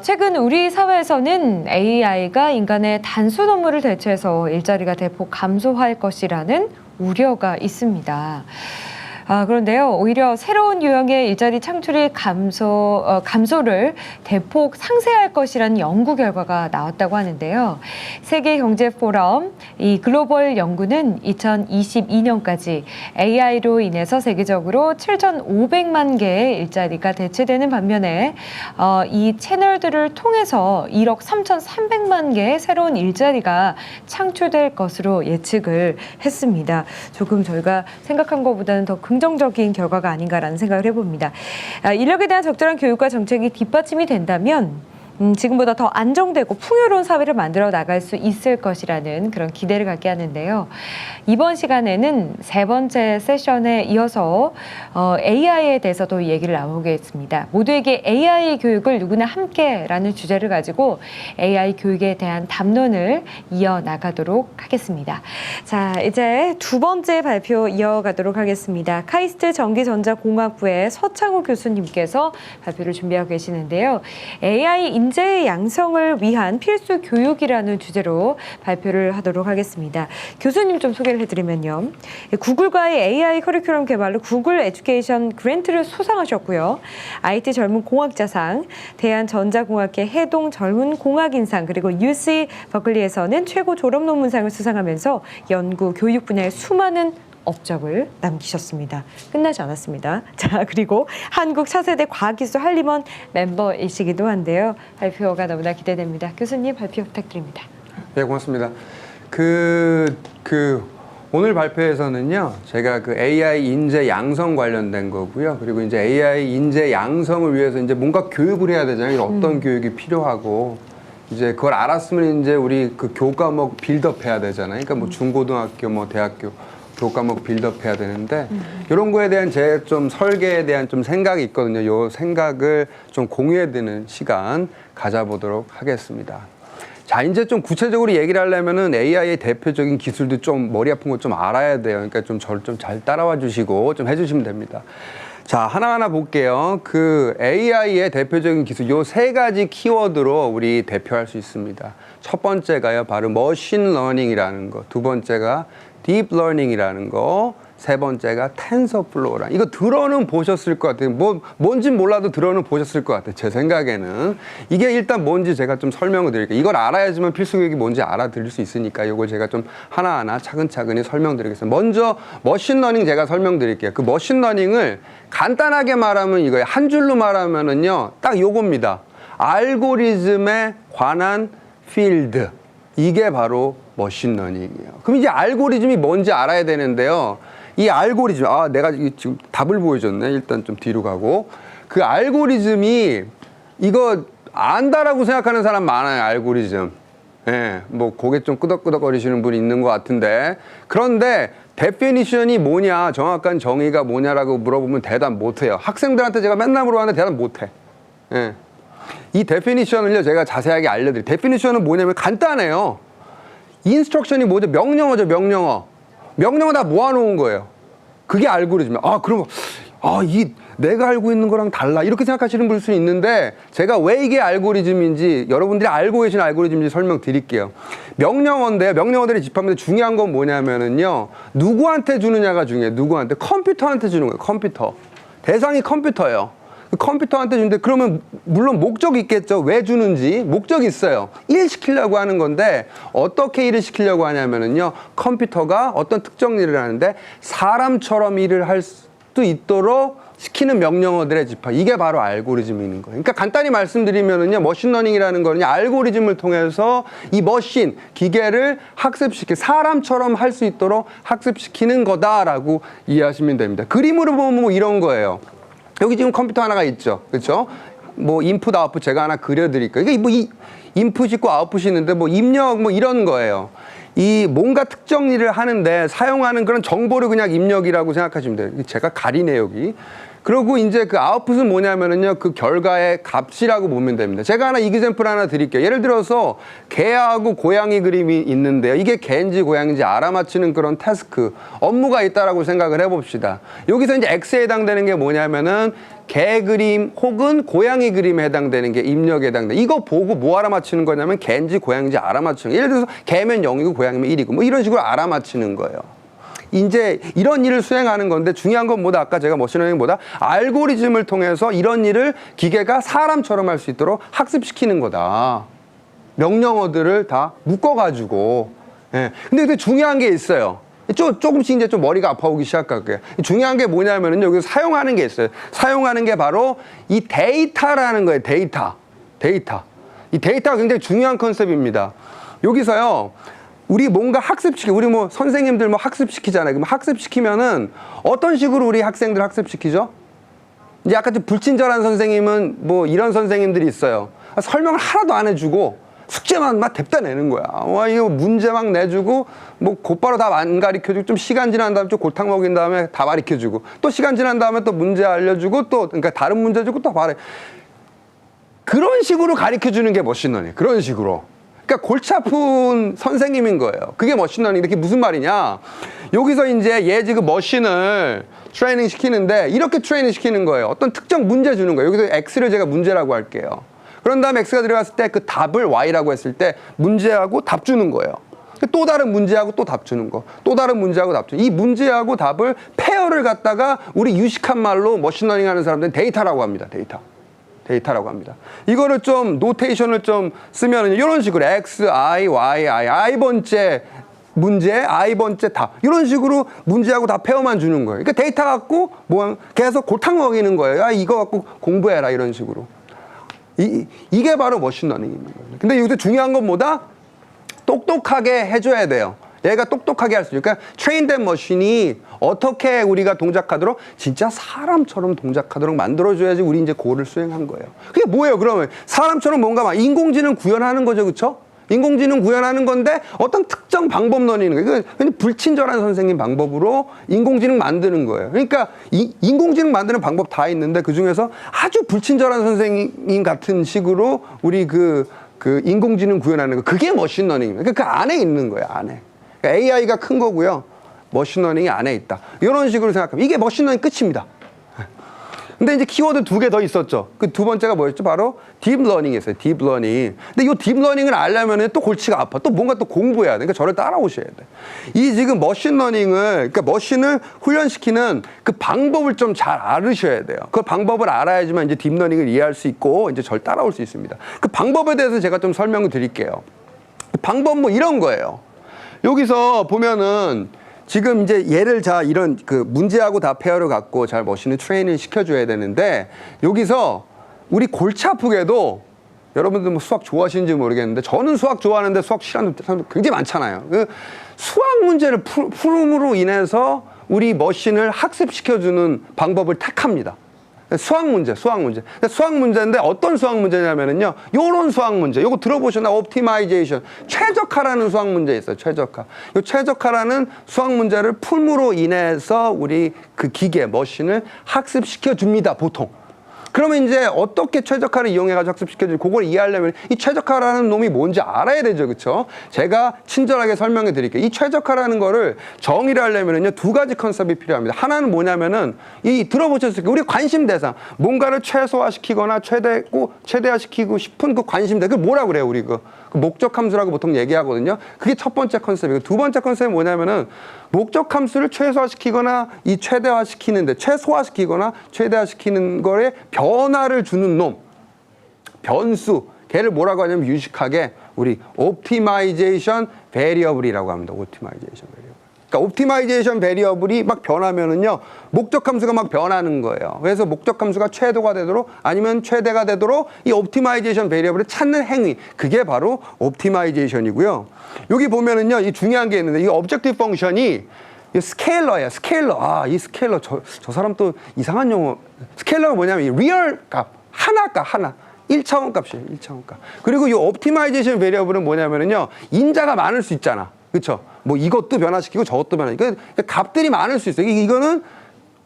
최근 우리 사회에서는 AI가 인간의 단순 업무를 대체해서 일자리가 대폭 감소할 것이라는 우려가 있습니다. 그런데요, 오히려 새로운 유형의 일자리 창출이 감소를 대폭 상쇄할 것이라는 연구 결과가 나왔다고 하는데요. 세계경제포럼 이 글로벌 연구는 2022년까지 AI로 인해서 세계적으로 7,500만 개의 일자리가 대체되는 반면에 이 채널들을 통해서 1억 3,300만 개의 새로운 일자리가 창출될 것으로 예측을 했습니다. 조금 저희가 생각한 것보다는 더 긍정적인 결과가 아닌가라는 생각을 해봅니다. 인력에 대한 적절한 교육과 정책이 뒷받침이 된다면 지금보다 더 안정되고 풍요로운 사회를 만들어 나갈 수 있을 것이라는 그런 기대를 갖게 하는데요. 이번 시간에는 세 번째 세션에 이어서 AI에 대해서도 얘기를 나누겠습니다. 모두에게 AI 교육을 누구나 함께라는 주제를 가지고 AI 교육에 대한 담론을 이어나가도록 하겠습니다. 자, 이제 두 번째 발표 이어가도록 하겠습니다. 카이스트 전기전자공학부의 서창호 교수님께서 발표를 준비하고 계시는데요. AI 인재 양성을 위한 필수 교육이라는 주제로 발표를 하도록 하겠습니다. 교수님 좀 소개를 해드리면요. 구글과의 AI 커리큘럼 개발로 구글 에듀케이션 그랜트를 수상하셨고요. IT 젊은 공학자상, 대한전자공학회 해동 젊은 공학인상, 그리고 UC 버클리에서는 최고 졸업 논문상을 수상하면서 연구, 교육 분야의 수많은 업적을 남기셨습니다. 끝나지 않았습니다. 자, 그리고 한국 차세대 과학기술 한림원 멤버이시기도 한데요. 발표가 너무나 기대됩니다. 교수님 발표 부탁드립니다. 네, 고맙습니다. 오늘 발표에서는요, 제가 AI 인재 양성 관련된 거고요. 그리고 이제 AI 인재 양성을 위해서 이제 뭔가 교육을 해야 되잖아요. 어떤 교육이 필요하고, 이제 그걸 알았으면 이제 우리 교과목 빌드업 해야 되잖아요. 그러니까 뭐 중고등학교, 대학교 교과목 빌드업 해야 되는데, 이런 거에 대한 제 좀 설계에 대한 좀 생각이 있거든요. 요 생각을 좀 공유해드리는 시간 가져보도록 하겠습니다. 자, 이제 좀 구체적으로 얘기를 하려면은 AI의 대표적인 기술도 좀 머리 아픈 거 좀 알아야 돼요. 그러니까 좀 저를 좀 잘 따라와 주시고 좀 해주시면 됩니다. 자, 하나하나 볼게요. AI의 대표적인 기술, 요 세 가지 키워드로 우리 대표할 수 있습니다. 첫 번째가요, 바로 머신 러닝이라는 거. 두 번째가 딥 러닝이라는 거. 세 번째가 텐서플로우라. 이거 들어는 보셨을 것 같아요. 뭔진 몰라도 들어는 보셨을 것 같아요. 제 생각에는. 이게 일단 뭔지 제가 좀 설명을 드릴게요. 이걸 알아야지만 필수교육이 뭔지 알아들을 수 있으니까 이걸 제가 좀 하나하나 차근차근히 설명드리겠습니다. 먼저 머신러닝 제가 설명드릴게요. 그 머신러닝을 간단하게 말하면 이거예요. 한 줄로 말하면은요, 딱 요겁니다. 알고리즘에 관한 필드. 이게 바로 머신러닝이에요. 그럼 이제 알고리즘이 뭔지 알아야 되는데요. 이 알고리즘, 내가 지금 답을 보여줬네. 일단 좀 뒤로 가고. 그 알고리즘이 이거 안다라고 생각하는 사람 많아요, 알고리즘. 예, 뭐 고개 좀 끄덕끄덕거리시는 분이 있는 것 같은데. 그런데 데피니션이 뭐냐, 정확한 정의가 뭐냐라고 물어보면 대답 못해요. 학생들한테 제가 맨날 물어봤는데 대답 못해. 예. 이 데피니션을요, 제가 자세하게 알려드릴게요. 데피니션은 뭐냐면 간단해요. 인스트럭션이 뭐죠? 명령어죠, 명령어. 명령어 다 모아놓은 거예요. 그게 알고리즘이에요. 그럼, 내가 알고 있는 거랑 달라. 이렇게 생각하시는 분일 수 있는데, 제가 왜 이게 알고리즘인지, 여러분들이 알고 계신 알고리즘인지 설명드릴게요. 명령어인데요. 명령어들이 집합인데 중요한 건 뭐냐면은요, 누구한테 주느냐가 중요해요. 누구한테? 컴퓨터한테 주는 거예요. 컴퓨터. 대상이 컴퓨터예요. 컴퓨터한테 주는데, 그러면 물론 목적이 있겠죠. 왜 주는지 목적이 있어요. 일 시키려고 하는 건데, 어떻게 일을 시키려고 하냐면은요, 컴퓨터가 어떤 특정 일을 하는데 사람처럼 일을 할 수 있도록 시키는 명령어들의 집합, 이게 바로 알고리즘인 거예요. 그러니까 간단히 말씀드리면은요, 머신러닝이라는 거는 알고리즘을 통해서 이 머신, 기계를 사람처럼 할 수 있도록 학습시키는 거다라고 이해하시면 됩니다. 그림으로 보면 뭐 이런 거예요. 여기 지금 컴퓨터 하나가 있죠. 그렇죠? 뭐 인풋 아웃풋 제가 하나 그려드릴 거예요. 이게 뭐 인풋이 있고 아웃풋이 있는데 뭐 입력 뭐 이런 거예요. 이 뭔가 특정 일을 하는데 사용하는 그런 정보를 그냥 입력이라고 생각하시면 돼요. 제가 가리네 여기. 그리고 이제 그 아웃풋은 뭐냐면은요, 그 결과의 값이라고 보면 됩니다. 제가 하나 이그젬플 하나 드릴게요. 예를 들어서 개하고 고양이 그림이 있는데요. 이게 개인지 고양인지 알아맞히는 그런 태스크, 업무가 있다라고 생각을 해봅시다. 여기서 이제 X에 해당되는 게 뭐냐면은 개 그림 혹은 고양이 그림에 해당되는 게 입력에 해당돼. 이거 보고 뭐 알아맞히는 거냐면 개인지 고양인지 알아맞히는 거예요. 예를 들어서 개면 0이고 고양이면 1이고 뭐 이런 식으로 알아맞히는 거예요. 이제 이런 일을 수행하는 건데 중요한 건 뭐다? 아까 제가 머신러닝보다 알고리즘을 통해서 이런 일을 기계가 사람처럼 할 수 있도록 학습시키는 거다. 명령어들을 다 묶어가지고. 예. 근데 중요한 게 있어요. 조금씩 이제 좀 머리가 아파오기 시작할 거예요. 중요한 게 뭐냐면은 여기서 사용하는 게 있어요. 사용하는 게 바로 이 데이터라는 거예요. 데이터. 이 데이터가 굉장히 중요한 컨셉입니다. 여기서요. 우리 뭔가 학습시키, 우리 뭐 선생님들 뭐 학습시키잖아요. 그럼 학습시키면은 어떤 식으로 우리 학생들 학습시키죠? 이제 약간 좀 불친절한 선생님은 뭐 이런 선생님들이 있어요. 설명을 하나도 안 해주고 숙제만 막 냅다 내는 거야. 와, 이거 문제 막 내주고 뭐 곧바로 답 안 가르쳐주고 좀 시간 지난 다음에 좀 골탕 먹인 다음에 다 가르쳐주고 또 시간 지난 다음에 또 문제 알려주고 또 그러니까 다른 문제 주고 또 말해. 그런 식으로 가르쳐주는 게 머신러닝. 그런 식으로. 그러니까 골치 아픈 선생님인 거예요. 그게 머신러닝. 이게 무슨 말이냐? 여기서 이제 얘 지금 머신을 트레이닝 시키는데 이렇게 트레이닝 시키는 거예요. 어떤 특정 문제 주는 거예요. 여기서 X를 제가 문제라고 할게요. 그런 다음에 X가 들어갔을 때 그 답을 Y라고 했을 때 문제하고 답 주는 거예요. 또 다른 문제하고 또 답 주는 거. 또 다른 문제하고 답 주는 거. 이 문제하고 답을 페어를 갖다가 우리 유식한 말로 머신러닝 하는 사람들은 데이터라고 합니다. 데이터라고 합니다. 이거를 좀 노테이션을 좀 쓰면은 이런 식으로 X, I, Y, I번째 문제, I번째 답 이런 식으로 문제하고 다 페어만 주는 거예요. 그러니까 데이터 갖고 뭐 계속 골탕 먹이는 거예요. 야, 이거 갖고 공부해라 이런 식으로. 이게 바로 머신러닝입니다. 근데 여기서 중요한 건 뭐다? 똑똑하게 해줘야 돼요. 얘가 똑똑하게 할 수 있어요. 그러니까 트레인된 머신이 어떻게 우리가 동작하도록 진짜 사람처럼 동작하도록 만들어줘야지 우리 이제 그거를 수행한 거예요. 그게 뭐예요? 그러면 사람처럼 뭔가 막 인공지능 구현하는 거죠, 그렇죠? 인공지능 구현하는 건데 어떤 특정 방법 논의는 거예요. 그냥 불친절한 선생님 방법으로 인공지능 만드는 거예요. 그러니까 인공지능 만드는 방법 다 있는데 그 중에서 아주 불친절한 선생님 같은 식으로 우리 그 인공지능 구현하는 거 그게 머신러닝입니다. 그러니까 그 안에 있는 거예요, 안에. 그러니까 AI가 큰 거고요. 머신러닝이 안에 있다. 이런 식으로 생각하면 이게 머신러닝 끝입니다. 근데 이제 키워드 2개 더 있었죠. 그 두 번째가 뭐였죠? 바로 딥러닝이었어요. 딥러닝. 근데 이 딥러닝을 알려면 또 골치가 아파. 또 뭔가 또 공부해야 돼. 그러니까 저를 따라오셔야 돼. 이 지금 머신러닝을, 그러니까 머신을 훈련시키는 그 방법을 좀 잘 알으셔야 돼요. 그 방법을 알아야지만 이제 딥러닝을 이해할 수 있고 이제 저를 따라올 수 있습니다. 그 방법에 대해서 제가 좀 설명을 드릴게요. 방법 뭐 이런 거예요. 여기서 보면은 지금 이제 얘를 이런 그 문제하고 다 페어를 갖고 잘 머신을 트레이닝을 시켜줘야 되는데 여기서 우리 골치 아프게도 여러분들 뭐 수학 좋아하시는지 모르겠는데 저는 수학 좋아하는데 수학 싫어하는 사람 굉장히 많잖아요. 그 수학 문제를 풀음으로 인해서 우리 머신을 학습시켜주는 방법을 택합니다. 수학 문제인데 어떤 수학 문제냐면은요, 요런 수학 문제. 요거 들어보셨나? 옵티마이제이션. 최적화라는 수학 문제 있어요, 최적화. 요 최적화라는 수학 문제를 풀므로 인해서 우리 그 기계, 머신을 학습시켜 줍니다, 보통. 그러면 이제 어떻게 최적화를 이용해가지고 학습시켜주지? 그걸 이해하려면 이 최적화라는 놈이 뭔지 알아야 되죠, 그쵸? 제가 친절하게 설명해 드릴게요. 이 최적화라는 거를 정의를 하려면은요, 2가지 컨셉이 필요합니다. 하나는 뭐냐면은 들어보셨을 거예요. 우리 관심 대상. 뭔가를 최소화시키거나 최대화시키고 싶은 그 관심 대상. 그걸 뭐라고 그래요, 우리 그 목적 함수라고 보통 얘기하거든요. 그게 첫 번째 컨셉이고 두 번째 컨셉은 뭐냐면은 목적 함수를 최소화시키거나 최소화시키거나 최대화시키는 거에 변화를 주는 놈, 변수, 걔를 뭐라고 하냐면 유식하게 우리 옵티마이제이션 베리어블이라고 합니다. 옵티마이제이션 베리어블. 그러니까 옵티마이제이션 베리어블이 막 변하면은요, 목적 함수가 막 변하는 거예요. 그래서 목적 함수가 최도가 되도록 아니면 최대가 되도록 이 옵티마이제이션 베리어블을 찾는 행위, 그게 바로 옵티마이제이션이고요. 여기 보면은요, 이 중요한 게 있는데 이 objective 펑션이 이 스케일러예요. 스케일러. 이 스케일러 저 사람 또 이상한 용어. 스케일러가 뭐냐면 이 리얼 값, 하나. 1차원 값이에요. 1차원 값. 그리고 이 옵티마이제이션 베리어블은 뭐냐면은요, 인자가 많을 수 있잖아. 그렇죠? 뭐 이것도 변화시키고 저것도 변화시키고 값들이 많을 수 있어요. 이거는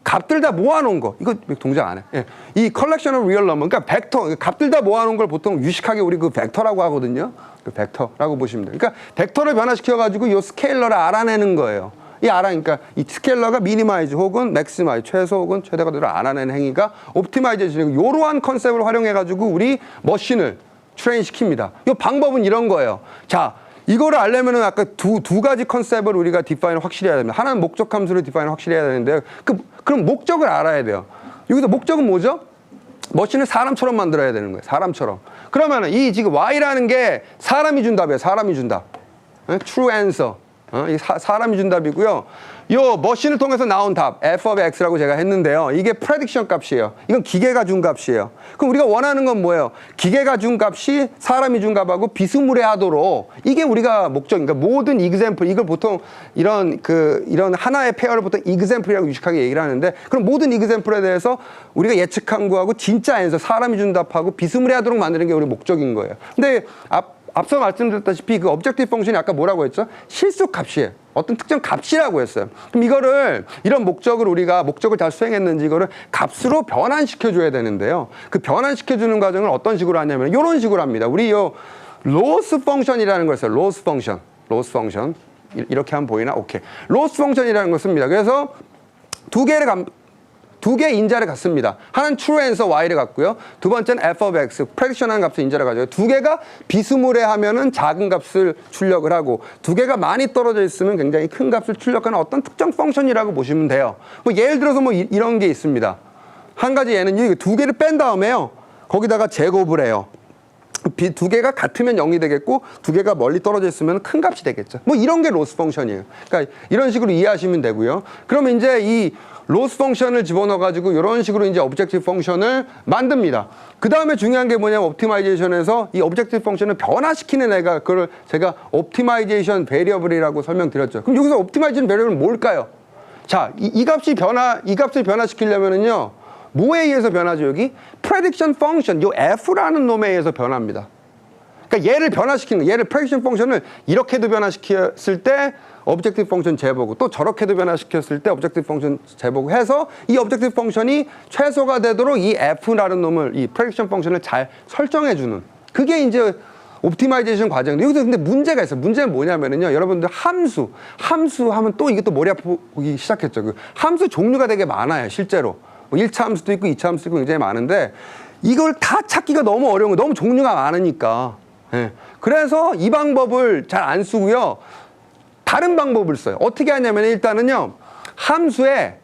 값들 다 모아놓은 거. 이거 동작 안 해. 예. 이 컬렉션 오브 리얼 넘버. 그러니까 벡터. 값들 다 모아놓은 걸 보통 유식하게 우리 그 벡터라고 하거든요. 그 벡터라고 보시면 돼요. 그러니까 벡터를 변화시켜가지고 이 스케일러를 알아내는 거예요. 그러니까 이 스케일러가 미니마이즈 혹은 맥시마이즈, 최소 혹은 최대가 되도록 알아내는 행위가 옵티마이제이션이고, 이러한 컨셉을 활용해가지고 우리 머신을 트레인 시킵니다. 이 방법은 이런 거예요. 자, 이거를 알려면은 아까 두 가지 컨셉을 우리가 디파인을 확실히 해야 됩니다. 하나는 목적 함수를 디파인을 확실히 해야 되는데요. 그럼 목적을 알아야 돼요. 여기서 목적은 뭐죠? 머신을 사람처럼 만들어야 되는 거예요. 사람처럼. 그러면은 이 지금 Y라는 게 사람이 준 답이에요. 사람이 준 답. True answer. 사람이 준 답이고요. 이 머신을 통해서 나온 답, f of x라고 제가 했는데요. 이게 프레딕션 값이에요. 이건 기계가 준 값이에요. 그럼 우리가 원하는 건 뭐예요? 기계가 준 값이 사람이 준 값하고 비스무리하도록, 이게 우리가 목적인가. 모든 example, 이걸 보통 이런 하나의 페어를 보통 example이라고 유식하게 얘기를 하는데, 그럼 모든 example에 대해서 우리가 예측한 거하고 진짜 앤서, 사람이 준 답하고 비스무리하도록 만드는 게 우리 목적인 거예요. 근데 앞서 말씀드렸다시피 그 objective function이 아까 뭐라고 했죠? 실수 값이에요. 어떤 특정 값이라고 했어요. 그럼 이거를, 이런 목적을 우리가 목적을 잘 수행했는지 이거를 값으로 변환시켜줘야 되는데요. 그 변환시켜주는 과정을 어떤 식으로 하냐면 이런 식으로 합니다. 우리 요 loss function이라는 걸 써요. loss function. 이렇게 하면 보이나? 오케이. loss function이라는 걸 씁니다. 그래서 두 개의 인자를 갖습니다. 하나는 true answer y를 갖고요. 두 번째는 f of x, prediction하는 값을 인자를 가져요. 두 개가 비스무리하면은 작은 값을 출력을 하고, 두 개가 많이 떨어져 있으면 굉장히 큰 값을 출력하는 어떤 특정 펑션이라고 보시면 돼요. 뭐 예를 들어서 뭐 이런 게 있습니다. 한 가지 예는 두 개를 뺀 다음에요. 거기다가 제곱을 해요. 두 개가 같으면 0이 되겠고, 두 개가 멀리 떨어져 있으면 큰 값이 되겠죠. 뭐 이런 게 로스 펑션이에요. 그러니까 이런 식으로 이해하시면 되고요. 그러면 이제 이 로스 펑션을 집어넣어가지고 이런 식으로 이제 오브젝티브 펑션을 만듭니다. 그 다음에 중요한 게 뭐냐면 옵티마이제이션에서 이 오브젝티브 펑션을 변화시키는 애가, 그걸 제가 옵티마이제이션 베리어블이라고 설명드렸죠. 그럼 여기서 옵티마이제이션 베리어블은 뭘까요? 자, 이 값을 변화시키려면은요, 뭐에 의해서 변하죠, 여기? prediction function, 요 f라는 놈에 의해서 변합니다. 그러니까 얘를 변화시키는, 얘를 prediction function을 이렇게도 변화시켰을 때 objective function 재보고, 또 저렇게도 변화시켰을 때 objective function 재보고 해서 이 objective function이 최소가 되도록 이 f라는 놈을, 이 prediction function을 잘 설정해주는, 그게 이제 옵티마이제이션 과정인데, 여기서 근데 문제가 있어요. 문제는 뭐냐면은요, 여러분들 함수 하면 또 이게 또 머리 아프기 시작했죠. 그 함수 종류가 되게 많아요, 실제로. 뭐 1차 함수도 있고 2차 함수도 있고 굉장히 많은데, 이걸 다 찾기가 너무 어려운 거예요. 너무 종류가 많으니까. 예. 그래서 이 방법을 잘 안 쓰고요, 다른 방법을 써요. 어떻게 하냐면 일단은요, 함수의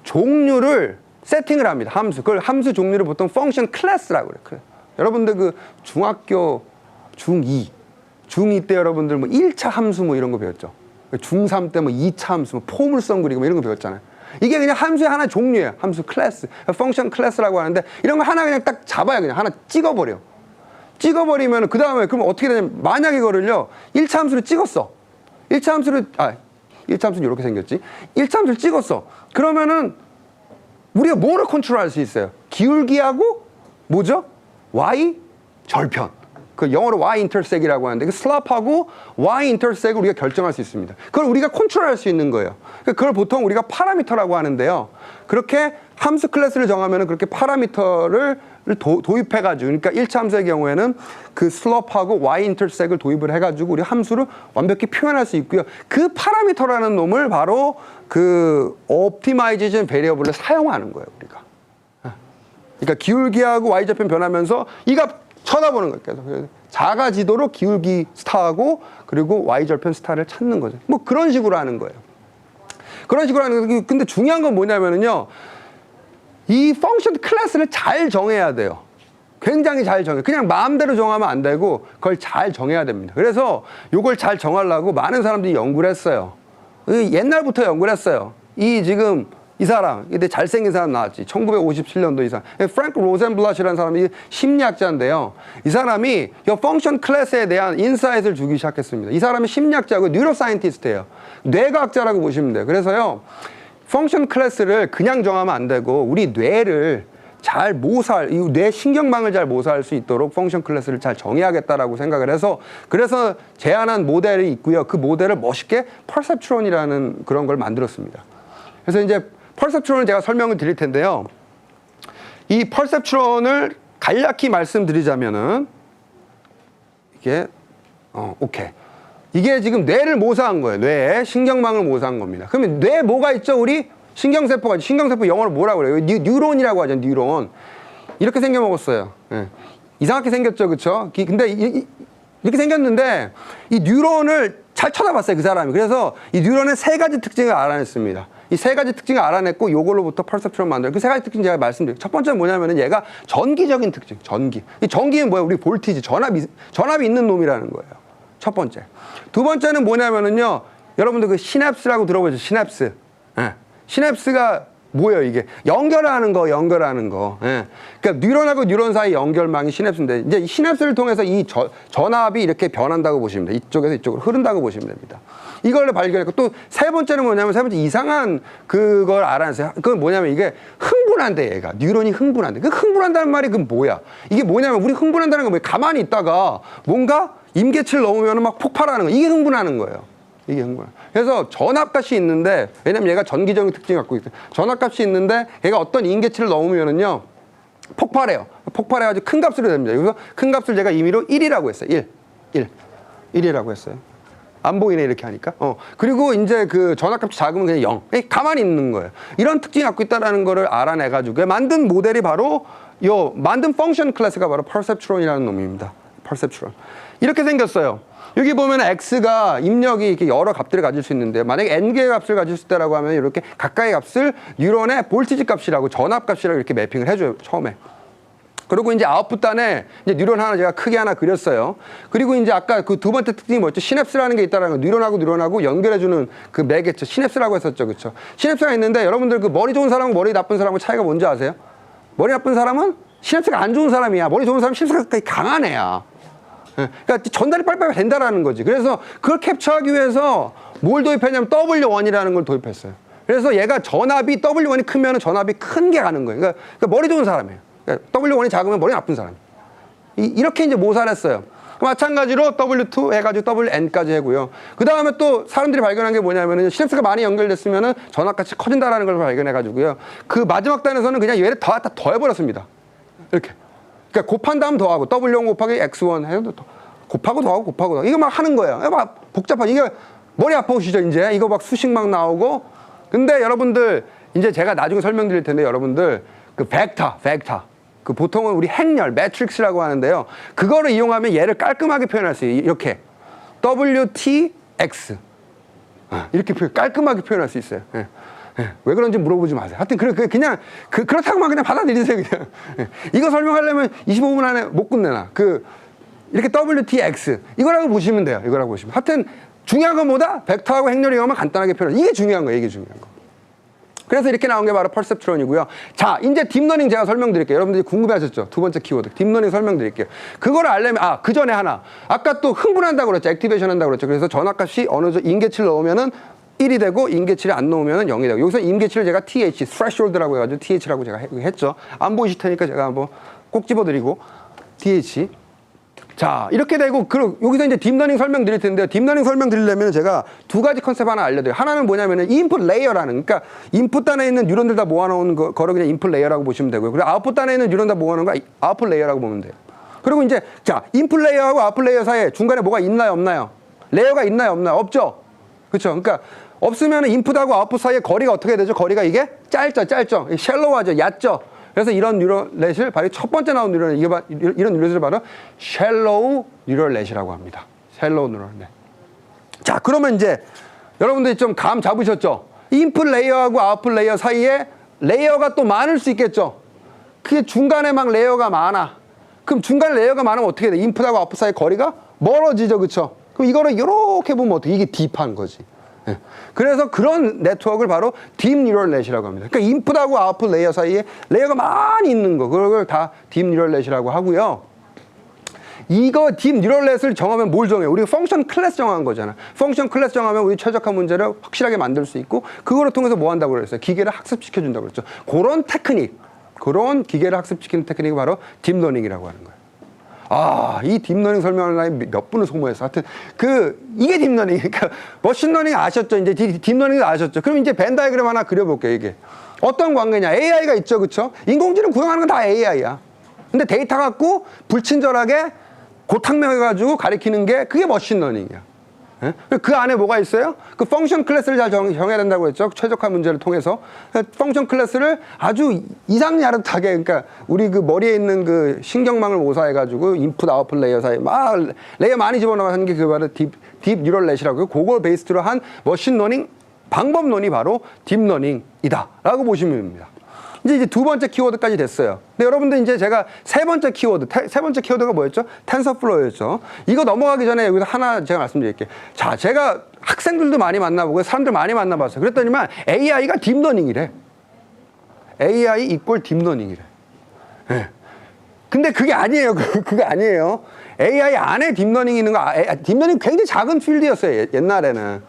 종류를 세팅을 합니다. 그걸 함수 종류를 보통 펑션 클래스라고 그래요. 여러분들 그 중학교 중2 때 여러분들 뭐 1차 함수 뭐 이런 거 배웠죠. 중3 때 뭐 2차 함수, 뭐 포물선 그리고 뭐 이런 거 배웠잖아요. 이게 그냥 함수의 하나 종류예요. 함수 클래스, 펑션 클래스라고 하는데, 이런 거 하나 그냥 딱 잡아요. 그냥 하나 찍어버리면 그 다음에 그럼 어떻게 되냐면, 만약 이거를요 1차 함수를 찍었어. 1차 함수는 이렇게 생겼지. 1차 함수를 찍었어. 그러면은 우리가 뭐를 컨트롤할 수 있어요? 기울기하고 뭐죠? y 절편. 그 영어로 y intersect이라고 하는데, 그 슬랍하고 y intersec을 우리가 결정할 수 있습니다. 그걸 우리가 컨트롤할 수 있는 거예요. 그걸 보통 우리가 파라미터라고 하는데요. 그렇게 함수 클래스를 정하면은 그렇게 파라미터를 도입해가지고, 그러니까 1차 함수의 경우에는 그 슬럽하고 y 인터섹을 도입을 해가지고 우리 함수를 완벽히 표현할 수 있고요. 그 파라미터라는 놈을 바로 그 옵티마이제이션 베리어블을 사용하는 거예요, 우리가. 그러니까 기울기하고 y 절편 변하면서 이 값 쳐다보는 거예요. 계속 작아지도록 기울기 스타하고 그리고 y 절편 스타를 찾는 거죠. 뭐 그런 식으로 하는 거예요. 근데 중요한 건 뭐냐면은요, 이 펑션 클래스를 잘 정해야 돼요. 굉장히 잘 정해요. 그냥 마음대로 정하면 안 되고 그걸 잘 정해야 됩니다. 그래서 이걸 잘 정하려고 많은 사람들이 연구를 했어요. 옛날부터 연구를 했어요. 지금 이 사람, 이때 잘생긴 사람 나왔지. 1957년도 이 사람. 프랭크 로젠블랏이라는 사람이 심리학자인데요. 이 사람이 이 펑션 클래스에 대한 인사이트를 주기 시작했습니다. 이 사람이 심리학자고 뉴로사이언티스트예요. 뇌과학자라고 보시면 돼요. 그래서요, 펑션 클래스를 그냥 정하면 안 되고 우리 뇌를 잘 이 뇌 신경망을 잘 모사할 수 있도록 펑션 클래스를 잘 정해야겠다라고 생각을 해서, 그래서 제안한 모델이 있고요. 그 모델을 멋있게 퍼셉트론이라는 그런 걸 만들었습니다. 그래서 이제 퍼셉트론을 제가 설명을 드릴 텐데요. 이 퍼셉트론을 간략히 말씀드리자면은 이게 오케이. 이게 지금 뇌를 모사한 거예요. 뇌에 신경망을 모사한 겁니다. 그러면 뇌에 뭐가 있죠? 우리 신경세포가 있죠. 신경세포 영어로 뭐라고 그래요? 뉴런이라고 하죠. 뉴런. 이렇게 생겨먹었어요. 예. 이상하게 생겼죠. 그쵸? 근데 이렇게 생겼는데 이 뉴런을 잘 쳐다봤어요. 그 사람이. 그래서 이 뉴런의 세 가지 특징을 알아냈습니다. 이 세 가지 특징을 알아냈고 이걸로부터 퍼셉트론 만들어요. 그 세 가지 특징 제가 말씀드릴게요. 첫 번째는 뭐냐면은 얘가 전기적인 특징. 전기. 이 전기는 뭐예요? 우리 볼티지. 전압이 있는 놈이라는 거예요. 첫 번째. 두 번째는 뭐냐면은요. 여러분들 그 시냅스라고 들어보죠. 시냅스. 예. 시냅스가 뭐예요, 이게? 연결하는 거. 예. 그러니까 뉴런하고 뉴런 사이 연결망이 시냅스인데, 이제 이 시냅스를 통해서 이 전압이 이렇게 변한다고 보시면 돼요. 이쪽에서 이쪽으로 흐른다고 보시면 됩니다. 이걸 발견했고, 또 세 번째는 뭐냐면, 세 번째 이상한 그걸 알아냈어요. 그건 뭐냐면 이게 흥분한대, 얘가. 뉴런이 흥분한대. 그 흥분한다는 말이 그건 뭐야? 이게 뭐냐면, 우리 흥분한다는 건 뭐예요? 가만히 있다가 뭔가 임계치를 넘으면 막 폭발하는 거. 이게 흥분하는 거예요. 이게 흥분. 그래서 전압값이 있는데, 왜냐면 얘가 전기적인 특징을 갖고 있어요. 전압값이 있는데, 얘가 어떤 임계치를 넘으면은요, 폭발해요. 폭발해가지고 큰 값으로 됩니다. 그래서 큰 값을 제가 임의로 1이라고 했어요. 1이라고 했어요. 안 보이네, 이렇게 하니까. 그리고 이제 그 전압값이 작으면 그냥 0. 가만히 있는 거예요. 이런 특징을 갖고 있다는 거를 알아내가지고 만든 모델이 바로 만든 펑션 클래스가 바로 퍼셉트론이라는 놈입니다. 퍼셉트론. 이렇게 생겼어요. 여기 보면 X가 입력이 이렇게 여러 값들을 가질 수 있는데, 만약에 N개의 값을 가질 수 있다라고 하면 이렇게 각각의 값을 뉴런의 볼티지 값이라고 전압 값이라고 이렇게 매핑을 해줘요, 처음에. 그리고 이제 아웃풋단에 이제 뉴런 하나 제가 크게 하나 그렸어요. 그리고 이제 아까 그 두 번째 특징이 뭐였죠? 시냅스라는 게 있다라는 거. 뉴런하고 연결해주는 그 맥이죠. 시냅스라고 했었죠. 그쵸? 시냅스가 있는데 여러분들 그 머리 좋은 사람과 머리 나쁜 사람과 차이가 뭔지 아세요? 머리 나쁜 사람은 시냅스가 안 좋은 사람이야. 머리 좋은 사람은 시냅스가 강한 애야. 그러니까 전달이 빨리빨리 된다라는 거지. 그래서 그걸 캡처하기 위해서 뭘 도입했냐면 W1이라는 걸 도입했어요. 그래서 얘가 전압이 W1이 크면 전압이 큰 게 가는 거예요. 그러니까 머리 좋은 사람이에요. 그러니까 W1이 작으면 머리 나쁜 사람. 이렇게 이제 모사를 했어요. 마찬가지로 W2 해가지고 WN까지 하고요. 그 다음에 또 사람들이 발견한 게 뭐냐면은 시냅스가 많이 연결됐으면은 전압값이 커진다라는 걸 발견해가지고요. 그 마지막 단에서는 그냥 얘를 다 더해버렸습니다. 이렇게. 그러니까 곱한 다음 더하고 W1 곱하기 X1 해도 곱하고 더하고 이거 막 하는 거예요. 막 복잡한 이게 머리 아파오시죠 이제 이거 막 수식 막 나오고. 근데 여러분들 이제 제가 나중에 설명드릴 텐데 여러분들 그 벡터 그 보통은 우리 행렬 매트릭스라고 하는데요. 그거를 이용하면 얘를 깔끔하게 표현할 수 있어요. 이렇게 WTX 이렇게 깔끔하게 표현할 수 있어요. 왜 그런지 물어보지 마세요. 하여튼 그냥 그렇다고만 그냥 받아들이세요. 그냥 이거 설명하려면 25분 안에 못 끝내나. 이렇게 WTX 이거라고 보시면 돼요. 이거라고 보시면. 하여튼 중요한 건 뭐다? 벡터하고 행렬 이용하면 간단하게 표현. 이게 중요한 거예요. 이게 중요한 거. 그래서 이렇게 나온 게 바로 퍼셉트론이고요. 자, 이제 딥러닝 제가 설명드릴게요. 여러분들이 궁금해하셨죠? 두 번째 키워드. 딥러닝 설명드릴게요. 그거를 알려면, 그 전에 하나. 아까 또 흥분한다고 그랬죠. 액티베이션 한다고 그랬죠. 그래서 전압값이 어느 정도 임계치를 넣으면은 1이 되고 임계치를 안 넣으면은 0이 되고. 여기서 임계치를 제가 TH, threshold라고 해가지고 TH라고 제가 했죠. 안 보이실 테니까 제가 한번 꼭 집어드리고 TH. 자, 이렇게 되고, 여기서 이제 딥러닝 설명드릴 텐데요. 딥러닝 설명드리려면 제가 두 가지 컨셉 하나 알려드려요. 하나는 뭐냐면은 인풋 레이어라는, 그러니까 인풋 단에 있는 뉴런들 다 모아놓은 거를 그냥 인풋 레이어라고 보시면 되고요. 그리고 아웃풋 단에 있는 뉴런 다 모아놓은 거 아웃풋 레이어라고 보면 돼요. 그리고 이제, 자, 인풋 레이어하고 아웃풋 레이어 사이에 중간에 뭐가 있나요, 없나요? 레이어가 있나요, 없나요? 없죠? 그렇죠? 그러니까 없으면 인풋하고 아웃풋 사이에 거리가 어떻게 되죠? 거리가 이게 짧죠. 샬로우하죠. 얕죠. 그래서 이런 뉴럴넷을 바로 첫 번째 나온 뉴럴, 이런 뉴럴넷을 바로 샬로우 뉴럴넷이라고 합니다. 샬로우 뉴럴넷. 자, 그러면 이제 여러분들이 좀 감 잡으셨죠? 인풋 레이어하고 아웃풋 레이어 사이에 레이어가 또 많을 수 있겠죠? 그게 중간에 막 레이어가 많아. 그럼 중간에 레이어가 많으면 어떻게 돼? 인풋하고 아웃풋 사이 거리가 멀어지죠, 그쵸? 그럼 이거를 이렇게 보면 어떻게? 이게 딥한 거지. 예. 그래서 그런 네트워크를 바로 딥 뉴럴넷이라고 합니다. 그러니까 인풋하고 아웃풋 레이어 사이에 레이어가 많이 있는 거, 그걸 다 딥 뉴럴넷이라고 하고요. 이거 딥 뉴럴넷을 정하면 뭘 정해요? 우리가 펑션 클래스 정한 거잖아. 펑션 클래스 정하면 우리 최적화 문제를 확실하게 만들 수 있고, 그거를 통해서 뭐 한다고 그랬어요? 기계를 학습시켜준다고 그랬죠. 그런 테크닉, 그런 기계를 학습시키는 테크닉이 바로 딥러닝이라고 하는 거예요. 이 딥러닝 설명하는 사람이 몇 분을 소모했어. 하여튼, 이게 딥러닝. 그러니까, 머신러닝 아셨죠? 이제 딥러닝도 아셨죠? 그럼 이제 벤 다이그램 하나 그려볼게요, 이게. 어떤 관계냐? AI가 있죠, 그쵸? 인공지능 구현하는 건 다 AI야. 근데 데이터 갖고 불친절하게 고탕명해가지고 가리키는 게 그게 머신러닝이야. 예? 그 안에 뭐가 있어요? 그 펑션 클래스를 잘 정해야 된다고 했죠. 최적화 문제를 통해서. 펑션 클래스를 아주 이상야릇하게, 그러니까 우리 그 머리에 있는 그 신경망을 모사해가지고 인풋 아웃풋 레이어 사이 막 레이어 많이 집어넣어가는 게 그 바로 딥 뉴럴 넷이라고요. 그걸 베이스로 한 머신러닝 방법론이 바로 딥러닝이다 라고 보시면 됩니다. 이제 두 번째 키워드까지 됐어요. 근데 여러분들 이제 제가 세 번째 키워드가 뭐였죠? 텐서플로우였죠. 이거 넘어가기 전에 여기서 하나 제가 말씀드릴게요. 자, 제가 학생들도 많이 만나보고 사람들 많이 만나봤어요. 그랬더니만 AI가 딥러닝이래. AI 이꼴 딥러닝이래. 네. 근데 그게 아니에요. 그게 아니에요. AI 안에 딥러닝이 있는 거, 딥러닝 굉장히 작은 필드였어요. 옛날에는.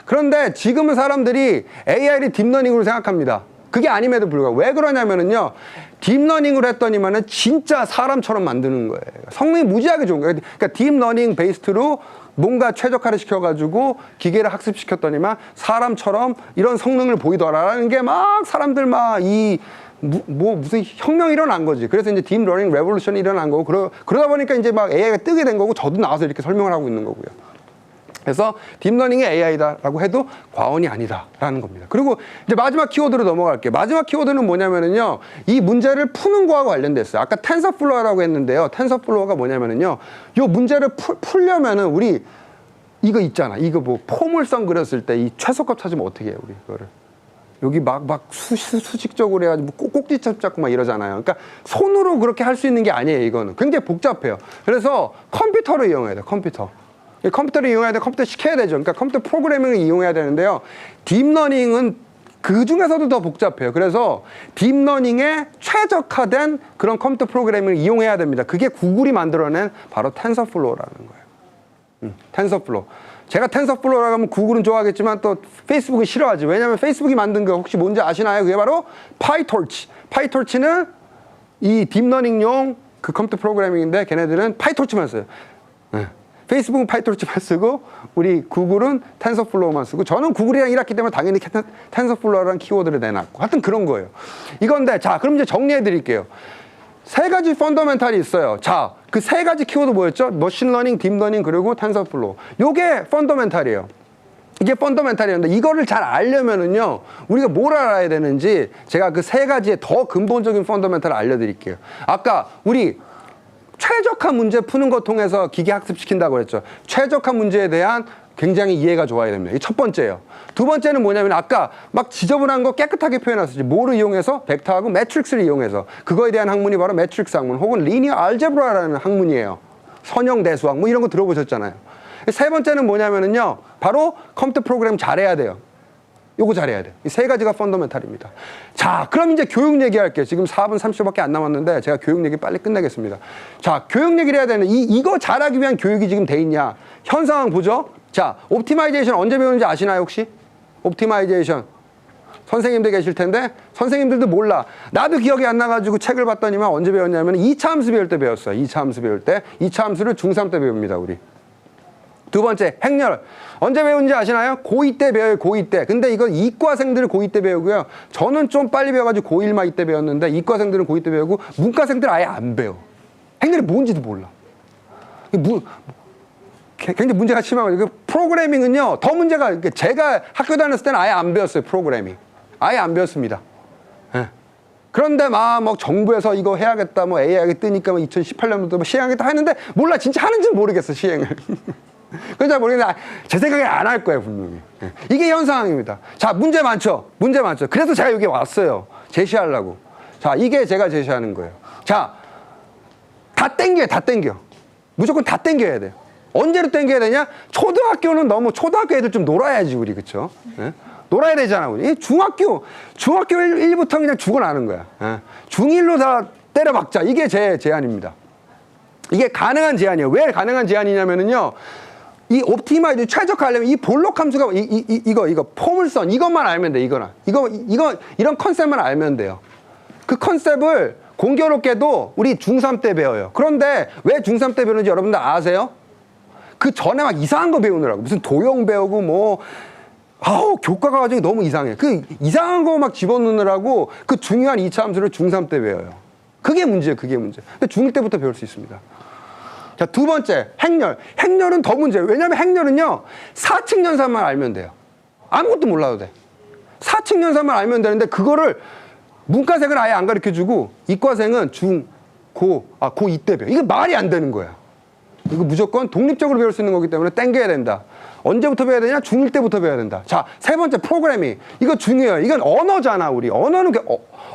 그런데 지금은 사람들이 AI를 딥러닝으로 생각합니다. 그게 아님에도 불구하고. 왜 그러냐면은요, 딥러닝으로 했더니만은 진짜 사람처럼 만드는 거예요. 성능이 무지하게 좋은 거예요. 그러니까 딥러닝 베이스로 뭔가 최적화를 시켜가지고 기계를 학습시켰더니만 사람처럼 이런 성능을 보이더라라는 게 막 사람들 무슨 혁명이 일어난 거지. 그래서 이제 딥러닝 레볼루션이 일어난 거고, 그러다 보니까 이제 막 AI가 뜨게 된 거고, 저도 나와서 이렇게 설명을 하고 있는 거고요. 그래서 딥러닝이 AI다라고 해도 과언이 아니다라는 겁니다. 그리고 이제 마지막 키워드로 넘어갈게요. 마지막 키워드는 뭐냐면은요, 이 문제를 푸는 거하고 관련됐어요. 아까 텐서플로어라고 했는데요. 텐서플로어가 뭐냐면은요, 요 문제를 풀려면은 우리 이거 있잖아. 이거 뭐 포물선 그렸을 때 이 최소값 찾으면 어떻게 해요, 우리 그거를? 여기 막 수직적으로 해가지고 꼭지점 잡고 막 이러잖아요. 그러니까 손으로 그렇게 할 수 있는 게 아니에요. 이거는 굉장히 복잡해요. 그래서 컴퓨터를 이용해야 돼요. 컴퓨터를 이용해야 돼. 컴퓨터 시켜야 되죠. 그러니까 컴퓨터 프로그래밍을 이용해야 되는데요. 딥러닝은 그 중에서도 더 복잡해요. 그래서 딥러닝에 최적화된 그런 컴퓨터 프로그래밍을 이용해야 됩니다. 그게 구글이 만들어낸 바로 텐서플로우라는 거예요. 텐서플로우. 제가 텐서플로우라고 하면 구글은 좋아하겠지만 또 페이스북은 싫어하지. 왜냐하면 페이스북이 만든 거 혹시 뭔지 아시나요? 그게 바로 파이토치. 파이토치는 이 딥러닝용 그 컴퓨터 프로그래밍인데 걔네들은 파이토치만 써요. 네. 페이스북은 파이토치만 쓰고 우리 구글은 텐서플로우만 쓰고, 저는 구글이랑 일했기 때문에 당연히 텐서플로우라는 키워드를 내놨고, 하여튼 그런 거예요. 이건데, 자, 그럼 이제 정리해 드릴게요. 세 가지 펀더멘탈이 있어요. 자, 그 세 가지 키워드 뭐였죠? 머신러닝, 딥러닝, 그리고 텐서플로우. 요게 펀더멘탈이에요. 이게 펀더멘탈이었는데, 이거를 잘 알려면은요, 우리가 뭘 알아야 되는지 제가 그 세 가지의 더 근본적인 펀더멘탈을 알려드릴게요. 아까 우리 최적화 문제 푸는 것 통해서 기계 학습시킨다고 그랬죠. 최적화 문제에 대한 굉장히 이해가 좋아야 됩니다. 이게 첫 번째예요. 두 번째는 뭐냐면 아까 막 지저분한 거 깨끗하게 표현했었지. 뭐를 이용해서? 벡터하고 매트릭스를 이용해서. 그거에 대한 학문이 바로 매트릭스 학문 혹은 리니어 알제브라라는 학문이에요. 선형대수학 뭐 이런 거 들어보셨잖아요. 세 번째는 뭐냐면은요, 바로 컴퓨터 프로그램 잘해야 돼요. 요거 잘해야 돼. 이 세 가지가 펀더멘탈입니다. 자, 그럼 이제 교육 얘기할게요. 지금 4분 30초밖에 안 남았는데 제가 교육 얘기 빨리 끝내겠습니다. 자, 교육 얘기를 해야 되는데 이거 잘하기 위한 교육이 지금 돼 있냐? 현 상황 보죠. 자, 옵티마이제이션 언제 배우는지 아시나요, 혹시? 옵티마이제이션. 선생님들 계실 텐데 선생님들도 몰라. 나도 기억이 안 나가지고 책을 봤더니만 언제 배웠냐면 2차 함수 배울 때 배웠어요. 2차 함수 배울 때. 2차 함수를 중3 때 배웁니다, 우리. 두 번째, 행렬. 언제 배우는지 아시나요? 고2 때 배워요, 고2 때. 근데 이건 이과생들은 고2 때 배우고요. 저는 좀 빨리 배워가지고 고1 막 이때 배웠는데 이과생들은 고2 때 배우고 문과생들은 아예 안 배워. 행렬이 뭔지도 몰라. 굉장히 문제가 심하거든요. 프로그래밍은요, 더 문제가, 제가 학교 다녔을 때는 아예 안 배웠어요, 프로그래밍. 아예 안 배웠습니다. 네. 그런데 막 정부에서 이거 해야겠다, 뭐 AI가 뜨니까 2018년부터 뭐 시행하겠다 하는데 몰라, 진짜 하는지는 모르겠어, 시행을. 그건 잘 모르겠는데 제 생각에 안 할 거예요, 분명히. 이게 현 상황입니다. 자, 문제 많죠? 문제 많죠? 그래서 제가 여기 왔어요. 제시하려고. 자, 이게 제가 제시하는 거예요. 자, 다 땡겨요, 다 땡겨. 무조건 다 땡겨야 돼요. 언제로 땡겨야 되냐? 초등학교는 너무, 초등학교 애들 좀 놀아야지, 우리, 그쵸? 예? 놀아야 되잖아, 우리. 중학교 1부터 그냥 죽어나는 거야. 예? 중1로 다 때려박자. 이게 제 제안입니다. 이게 가능한 제안이에요. 왜 가능한 제안이냐면은요, 이 옵티마이즈 최적화하려면 이 볼록 함수가 이거 포물선 이것만 알면 돼. 이런 컨셉만 알면 돼요. 그 컨셉을 공교롭게도 우리 중3 때 배워요. 그런데 왜 중3 때 배우는지 여러분들 아세요? 그 전에 막 이상한 거 배우느라고. 무슨 도형 배우고 뭐, 교과 과정이 너무 이상해. 그 이상한 거 막 집어넣느라고 그 중요한 2차 함수를 중3 때 배워요. 그게 문제예요, 그게 문제. 근데 중1 때부터 배울 수 있습니다. 자, 두 번째, 행렬. 행렬은 더 문제예요. 왜냐면 행렬은요, 4층 연산만 알면 돼요. 아무것도 몰라도 돼. 4층 연산만 알면 되는데, 그거를 문과생은 아예 안 가르쳐 주고, 이과생은 고2 때 배워. 이게 말이 안 되는 거야. 이거 무조건 독립적으로 배울 수 있는 거기 때문에 땡겨야 된다. 언제부터 배워야 되냐? 중1 때부터 배워야 된다. 자, 세 번째, 프로그래밍. 이거 중요해요. 이건 언어잖아, 우리. 언어는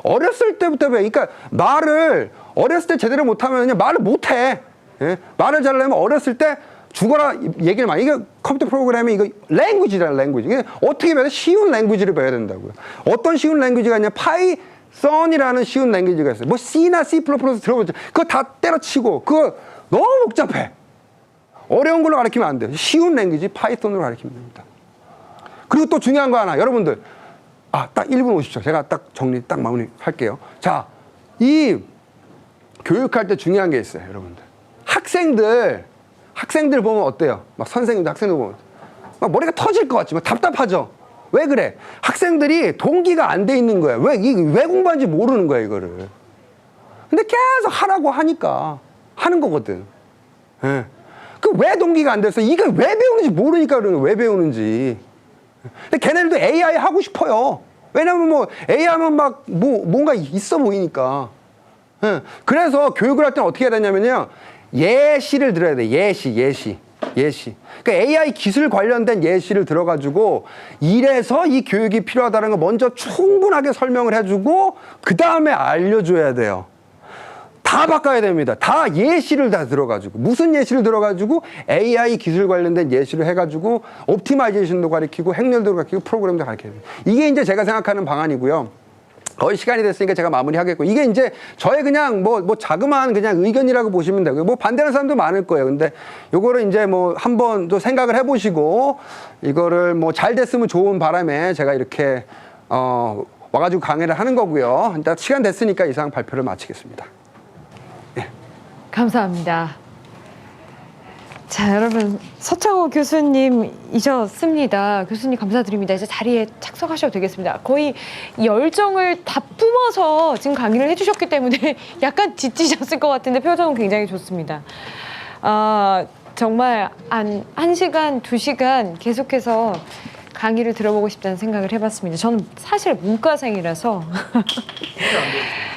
어렸을 때부터 배워. 그러니까 말을 어렸을 때 제대로 못하면 말을 못해. 예? 말을 잘하려면 어렸을 때 죽어라 얘기를 많이. 이게 컴퓨터 프로그래밍, 이거 랭귀지라는 랭귀지. 이게 어떻게 배워야 돼? 쉬운 랭귀지를 배워야 된다고요. 어떤 쉬운 랭귀지가 있냐? 파이썬이라는 쉬운 랭귀지가 있어요. 뭐 C나 C++ 들어보죠. 그거 다 때려치고 그거 너무 복잡해. 어려운 걸로 가르치면 안 돼요. 쉬운 랭귀지 파이썬으로 가르치면 됩니다. 그리고 또 중요한 거 하나, 여러분들. 딱 1분 50초. 제가 딱 정리, 딱 마무리할게요. 자, 이 교육할 때 중요한 게 있어요, 여러분들. 학생들 보면 어때요? 막 선생님들, 학생들 보면 막 머리가 터질 것 같지, 막 답답하죠. 왜 그래? 학생들이 동기가 안 돼 있는 거야. 왜 공부하는지 모르는 거야, 이거를. 근데 계속 하라고 하니까 하는 거거든. 예. 그 왜 동기가 안 됐어? 이걸 왜 배우는지 모르니까 그러는 거야. 왜 배우는지. 근데 걔네들도 AI 하고 싶어요. 왜냐면 뭐 AI 하면 막 뭔가 있어 보이니까. 예. 그래서 교육을 할 때는 어떻게 해야 되냐면요. 예시를 들어야 돼. 예시. 그러니까 AI 기술 관련된 예시를 들어가지고 이래서 이 교육이 필요하다는 걸 먼저 충분하게 설명을 해주고 그 다음에 알려줘야 돼요. 다 바꿔야 됩니다. 다 예시를 다 들어가지고. 무슨 예시를 들어가지고 AI 기술 관련된 예시를 해가지고 옵티마이제이션도 가르치고 행렬도 가르치고 프로그램도 가르쳐야 돼요. 이게 이제 제가 생각하는 방안이고요. 거의 시간이 됐으니까 제가 마무리하겠고, 이게 이제 저의 그냥 뭐 자그마한 그냥 의견이라고 보시면 되고요. 뭐 반대하는 사람도 많을 거예요. 근데 요거를 이제 뭐 한번 또 생각을 해보시고 이거를 뭐 잘 됐으면 좋은 바람에 제가 이렇게 와가지고 강의를 하는 거고요. 일단 시간 됐으니까 이상 발표를 마치겠습니다. 감사합니다. 자, 여러분, 서창호 교수님이셨습니다. 교수님 감사드립니다. 이제 자리에 착석하셔도 되겠습니다. 거의 열정을 다 뿜어서 지금 강의를 해주셨기 때문에 약간 지치셨을 것 같은데 표정은 굉장히 좋습니다. 정말 한 1시간, 2시간 계속해서 강의를 들어보고 싶다는 생각을 해봤습니다. 저는 사실 문과생이라서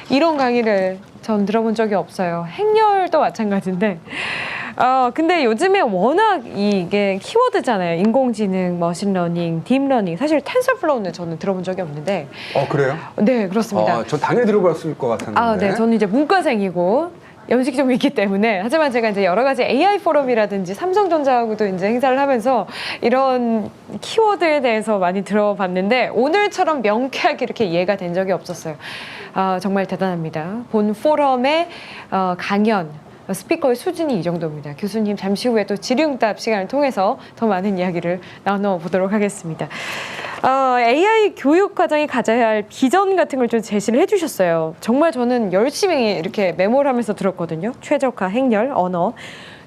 이런 강의를 전 들어본 적이 없어요. 행렬도 마찬가지인데. 근데 요즘에 워낙 이게 키워드잖아요. 인공지능, 머신러닝, 딥러닝. 사실 텐서플로우는 저는 들어본 적이 없는데. 그래요? 네, 그렇습니다. 저 당연히 들어봤을 것 같았는데. 네, 저는 이제 문과생이고 연식이 좀 있기 때문에. 하지만 제가 이제 여러 가지 AI 포럼이라든지 삼성전자하고도 이제 행사를 하면서 이런 키워드에 대해서 많이 들어봤는데 오늘처럼 명쾌하게 이렇게 이해가 된 적이 없었어요. 정말 대단합니다. 본 포럼의 강연, 스피커의 수준이 이 정도입니다. 교수님 잠시 후에 또 질의응답 시간을 통해서 더 많은 이야기를 나눠보도록 하겠습니다. AI 교육 과정이 가져야 할 비전 같은 걸 좀 제시를 해주셨어요. 정말 저는 열심히 이렇게 메모를 하면서 들었거든요. 최적화, 행렬, 언어.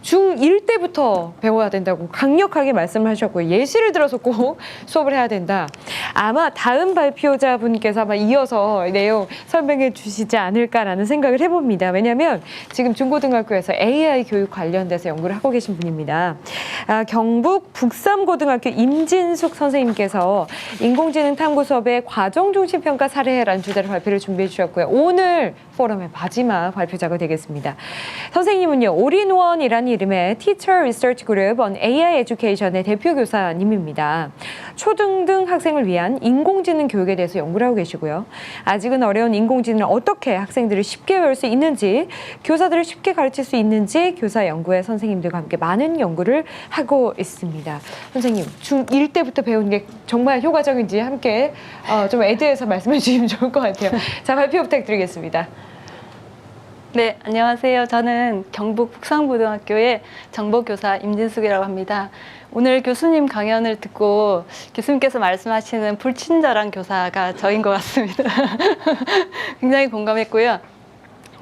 중1 때부터 배워야 된다고 강력하게 말씀을 하셨고요. 예시를 들어서 꼭 수업을 해야 된다. 아마 다음 발표자분께서 아마 이어서 내용 설명해 주시지 않을까라는 생각을 해봅니다. 왜냐하면 지금 중고등학교에서 AI 교육 관련돼서 연구를 하고 계신 분입니다. 경북 북삼고등학교 임진숙 선생님께서 인공지능 탐구 수업의 과정중심평가 사례라는 주제로 발표를 준비해 주셨고요. 오늘 포럼의 마지막 발표자가 되겠습니다. 선생님은요, 올인원이라는 이름의 Teacher Research Group on AI Education의 대표 교사님입니다. 초등등 학생을 위한 인공지능 교육에 대해서 연구를 하고 계시고요. 아직은 어려운 인공지능을 어떻게 학생들을 쉽게 배울 수 있는지, 교사들을 쉽게 가르칠 수 있는지 교사 연구회 선생님들과 함께 많은 연구를 하고 있습니다. 선생님, 중1 때부터 배우는 게 정말 효과적인지 함께 좀 애드해서 말씀해 주시면 좋을 것 같아요. 자, 발표 부탁드리겠습니다. 네, 안녕하세요. 저는 경북 북산고등학교의 정보교사 임진숙이라고 합니다. 오늘 교수님 강연을 듣고 교수님께서 말씀하시는 불친절한 교사가 저인 것 같습니다. 굉장히 공감했고요.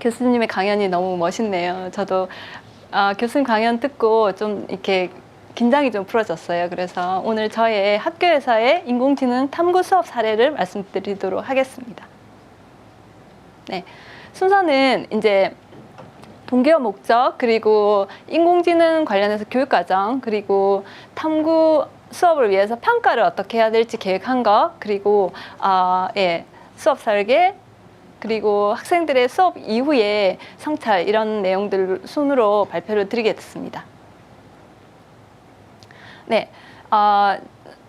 교수님의 강연이 너무 멋있네요. 저도 교수님 강연 듣고 좀 이렇게 긴장이 좀 풀어졌어요. 그래서 오늘 저의 학교에서의 인공지능 탐구 수업 사례를 말씀드리도록 하겠습니다. 네, 순서는 이제 동기와 목적, 그리고 인공지능 관련해서 교육과정, 그리고 탐구 수업을 위해서 평가를 어떻게 해야 될지 계획한 것, 그리고 수업 설계, 그리고 학생들의 수업 이후에 성찰 이런 내용들 순으로 발표를 드리겠습니다. 네,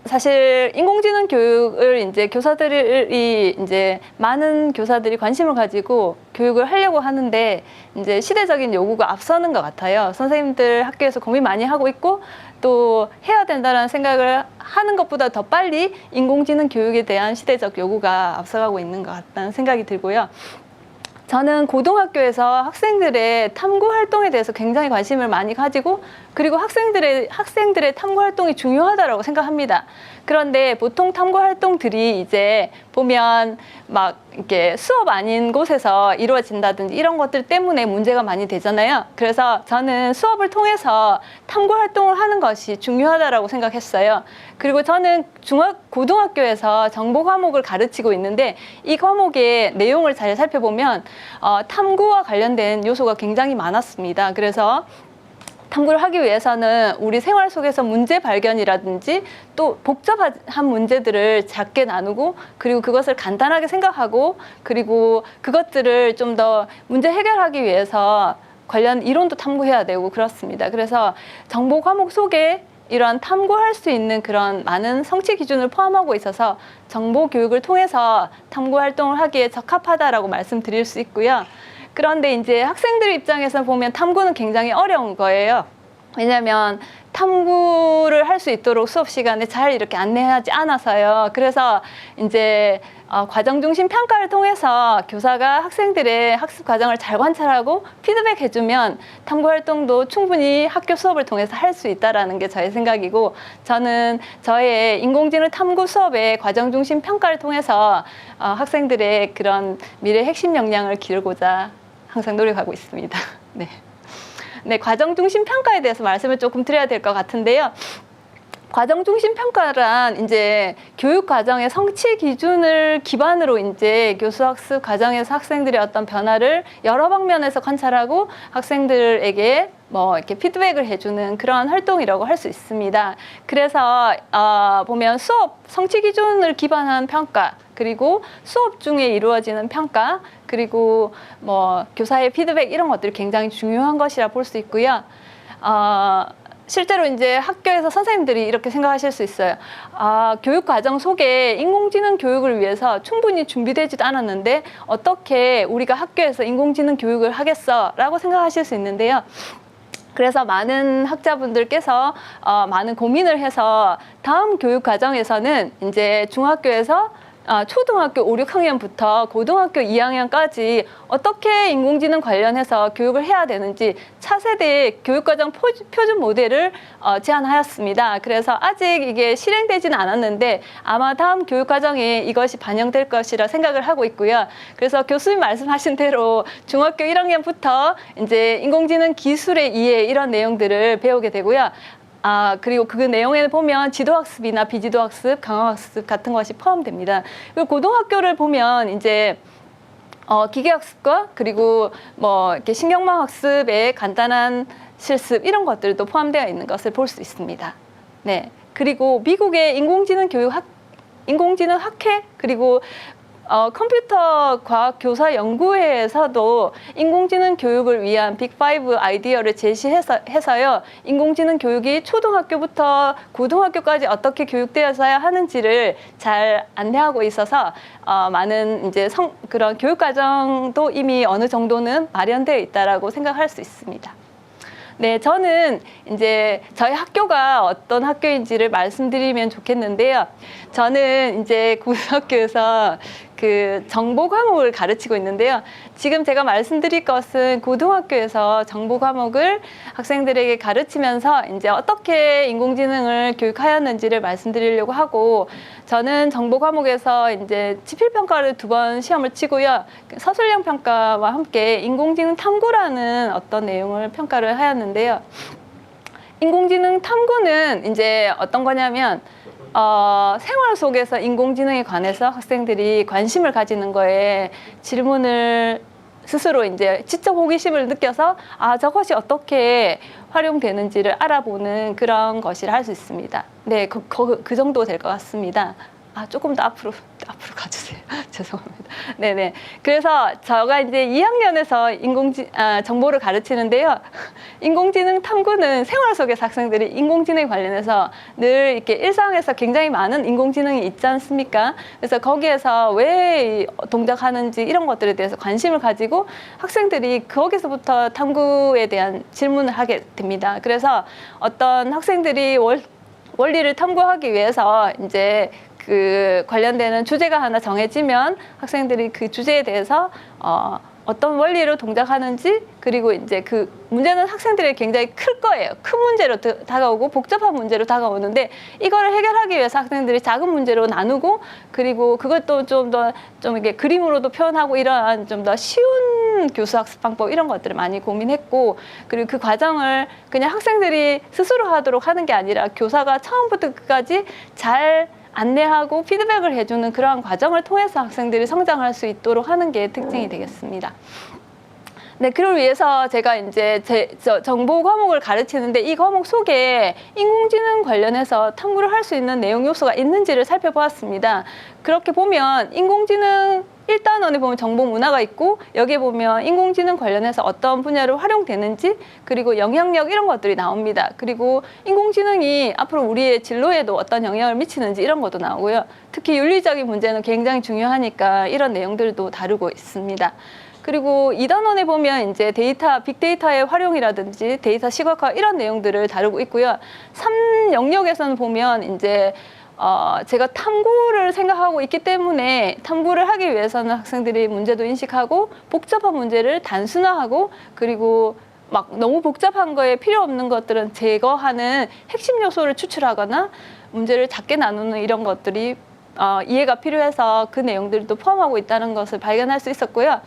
사실 인공지능 교육을 이제 교사들이 이제 많은 교사들이 관심을 가지고 교육을 하려고 하는데 이제 시대적인 요구가 앞서는 것 같아요. 선생님들 학교에서 고민 많이 하고 있고 또 해야 된다는 생각을 하는 것보다 더 빨리 인공지능 교육에 대한 시대적 요구가 앞서가고 있는 것 같다는 생각이 들고요. 저는 고등학교에서 학생들의 탐구 활동에 대해서 굉장히 관심을 많이 가지고 그리고 학생들의 탐구 활동이 중요하다고 생각합니다. 그런데 보통 탐구 활동들이 이제 보면 막 이렇게 수업 아닌 곳에서 이루어진다든지 이런 것들 때문에 문제가 많이 되잖아요. 그래서 저는 수업을 통해서 탐구 활동을 하는 것이 중요하다고 생각했어요. 그리고 저는 고등학교에서 정보 과목을 가르치고 있는데 이 과목의 내용을 잘 살펴보면 탐구와 관련된 요소가 굉장히 많았습니다. 그래서 탐구를 하기 위해서는 우리 생활 속에서 문제 발견이라든지 또 복잡한 문제들을 작게 나누고 그리고 그것을 간단하게 생각하고 그리고 그것들을 좀 더 문제 해결하기 위해서 관련 이론도 탐구해야 되고 그렇습니다. 그래서 정보 과목 속에 이런 탐구할 수 있는 그런 많은 성취 기준을 포함하고 있어서 정보 교육을 통해서 탐구 활동을 하기에 적합하다라고 말씀드릴 수 있고요. 그런데 이제 학생들 입장에서 보면 탐구는 굉장히 어려운 거예요. 왜냐하면 탐구를 할 수 있도록 수업 시간에 잘 이렇게 안내하지 않아서요. 그래서 이제 과정 중심 평가를 통해서 교사가 학생들의 학습 과정을 잘 관찰하고 피드백 해주면 탐구 활동도 충분히 학교 수업을 통해서 할 수 있다라는 게 저의 생각이고 저는 저의 인공지능 탐구 수업의 과정 중심 평가를 통해서 학생들의 그런 미래 핵심 역량을 기르고자 항상 노력하고 있습니다. 네. 네, 과정 중심 평가에 대해서 말씀을 조금 드려야 될 것 같은데요. 과정 중심 평가란 이제 교육 과정의 성취 기준을 기반으로 이제 교수 학습 과정에서 학생들의 어떤 변화를 여러 방면에서 관찰하고 학생들에게 뭐 이렇게 피드백을 해주는 그런 활동이라고 할 수 있습니다. 그래서 보면 수업 성취 기준을 기반한 평가, 그리고 수업 중에 이루어지는 평가, 그리고 뭐 교사의 피드백 이런 것들이 굉장히 중요한 것이라 볼 수 있고요. 실제로 이제 학교에서 선생님들이 이렇게 생각하실 수 있어요. 교육 과정 속에 인공지능 교육을 위해서 충분히 준비되지도 않았는데 어떻게 우리가 학교에서 인공지능 교육을 하겠어? 라고 생각하실 수 있는데요. 그래서 많은 학자분들께서 많은 고민을 해서 다음 교육 과정에서는 이제 중학교에서 초등학교 5, 6학년부터 고등학교 2학년까지 어떻게 인공지능 관련해서 교육을 해야 되는지 차세대 교육과정 표준 모델을 제안하였습니다. 그래서 아직 이게 실행되지는 않았는데 아마 다음 교육과정에 이것이 반영될 것이라 생각을 하고 있고요. 그래서 교수님 말씀하신 대로 중학교 1학년부터 이제 인공지능 기술의 이해 이런 내용들을 배우게 되고요. 그리고 그 내용에 보면 지도학습이나 비지도학습, 강화학습 같은 것이 포함됩니다. 그리고 고등학교를 보면 이제 기계학습과 그리고 뭐 이렇게 신경망 학습의 간단한 실습 이런 것들도 포함되어 있는 것을 볼 수 있습니다. 네. 그리고 미국의 인공지능 학회 그리고 컴퓨터 과학 교사 연구회에서도 인공지능 교육을 위한 빅5 아이디어를 제시해서요. 인공지능 교육이 초등학교부터 고등학교까지 어떻게 교육되어야 하는지를 잘 안내하고 있어서 많은 이제 그런 교육 과정도 이미 어느 정도는 마련되어 있다라고 생각할 수 있습니다. 네, 저는 이제 저희 학교가 어떤 학교인지를 말씀드리면 좋겠는데요. 저는 이제 고등학교에서 그 정보 과목을 가르치고 있는데요. 지금 제가 말씀드릴 것은 고등학교에서 정보 과목을 학생들에게 가르치면서 이제 어떻게 인공지능을 교육하였는지를 말씀드리려고 하고, 저는 정보 과목에서 이제 지필평가를 2번 시험을 치고요. 서술형 평가와 함께 인공지능 탐구라는 어떤 내용을 평가를 하였는데요. 인공지능 탐구는 이제 어떤 거냐면 생활 속에서 인공지능에 관해서 학생들이 관심을 가지는 거에 질문을 스스로 이제 지적 호기심을 느껴서 저것이 어떻게 활용되는지를 알아보는 그런 것이라 할 수 있습니다. 네, 그 정도 될 것 같습니다. 조금 더 앞으로 가주세요. 죄송합니다. 네네. 그래서 제가 이제 2학년에서 정보를 가르치는데요. 인공지능 탐구는 생활 속에서 학생들이 인공지능에 관련해서 늘 이렇게 일상에서 굉장히 많은 인공지능이 있지 않습니까? 그래서 거기에서 왜 동작하는지 이런 것들에 대해서 관심을 가지고 학생들이 거기서부터 탐구에 대한 질문을 하게 됩니다. 그래서 어떤 학생들이 원리를 탐구하기 위해서 이제 그 관련되는 주제가 하나 정해지면 학생들이 그 주제에 대해서 어떤 원리로 동작하는지, 그리고 이제 그 문제는 학생들이 굉장히 클 거예요. 큰 문제로 다가오고 복잡한 문제로 다가오는데, 이거를 해결하기 위해서 학생들이 작은 문제로 나누고, 그리고 그것도 좀 이렇게 그림으로도 표현하고, 이러한 좀 더 쉬운 교수학습 방법 이런 것들을 많이 고민했고, 그리고 그 과정을 그냥 학생들이 스스로 하도록 하는 게 아니라 교사가 처음부터 끝까지 잘 안내하고 피드백을 해주는 그러한 과정을 통해서 학생들이 성장할 수 있도록 하는 게 특징이 되겠습니다. 네, 그걸 위해서 제가 이제 정보 과목을 가르치는데, 이 과목 속에 인공지능 관련해서 탐구를 할 수 있는 내용 요소가 있는지를 살펴보았습니다. 그렇게 보면 인공지능 1단원에 보면 정보 문화가 있고, 여기에 보면 인공지능 관련해서 어떤 분야로 활용되는지, 그리고 영향력 이런 것들이 나옵니다. 그리고 인공지능이 앞으로 우리의 진로에도 어떤 영향을 미치는지 이런 것도 나오고요. 특히 윤리적인 문제는 굉장히 중요하니까 이런 내용들도 다루고 있습니다. 그리고 2단원에 보면 이제 빅데이터의 활용이라든지 데이터 시각화 이런 내용들을 다루고 있고요. 3영역에서는 보면 이제 제가 탐구를 생각하고 있기 때문에 탐구를 하기 위해서는 학생들이 문제도 인식하고 복잡한 문제를 단순화하고, 그리고 막 너무 복잡한 거에 필요 없는 것들은 제거하는 핵심 요소를 추출하거나 문제를 작게 나누는 이런 것들이 이해가 필요해서 그 내용들도 포함하고 있다는 것을 발견할 수 있었고요.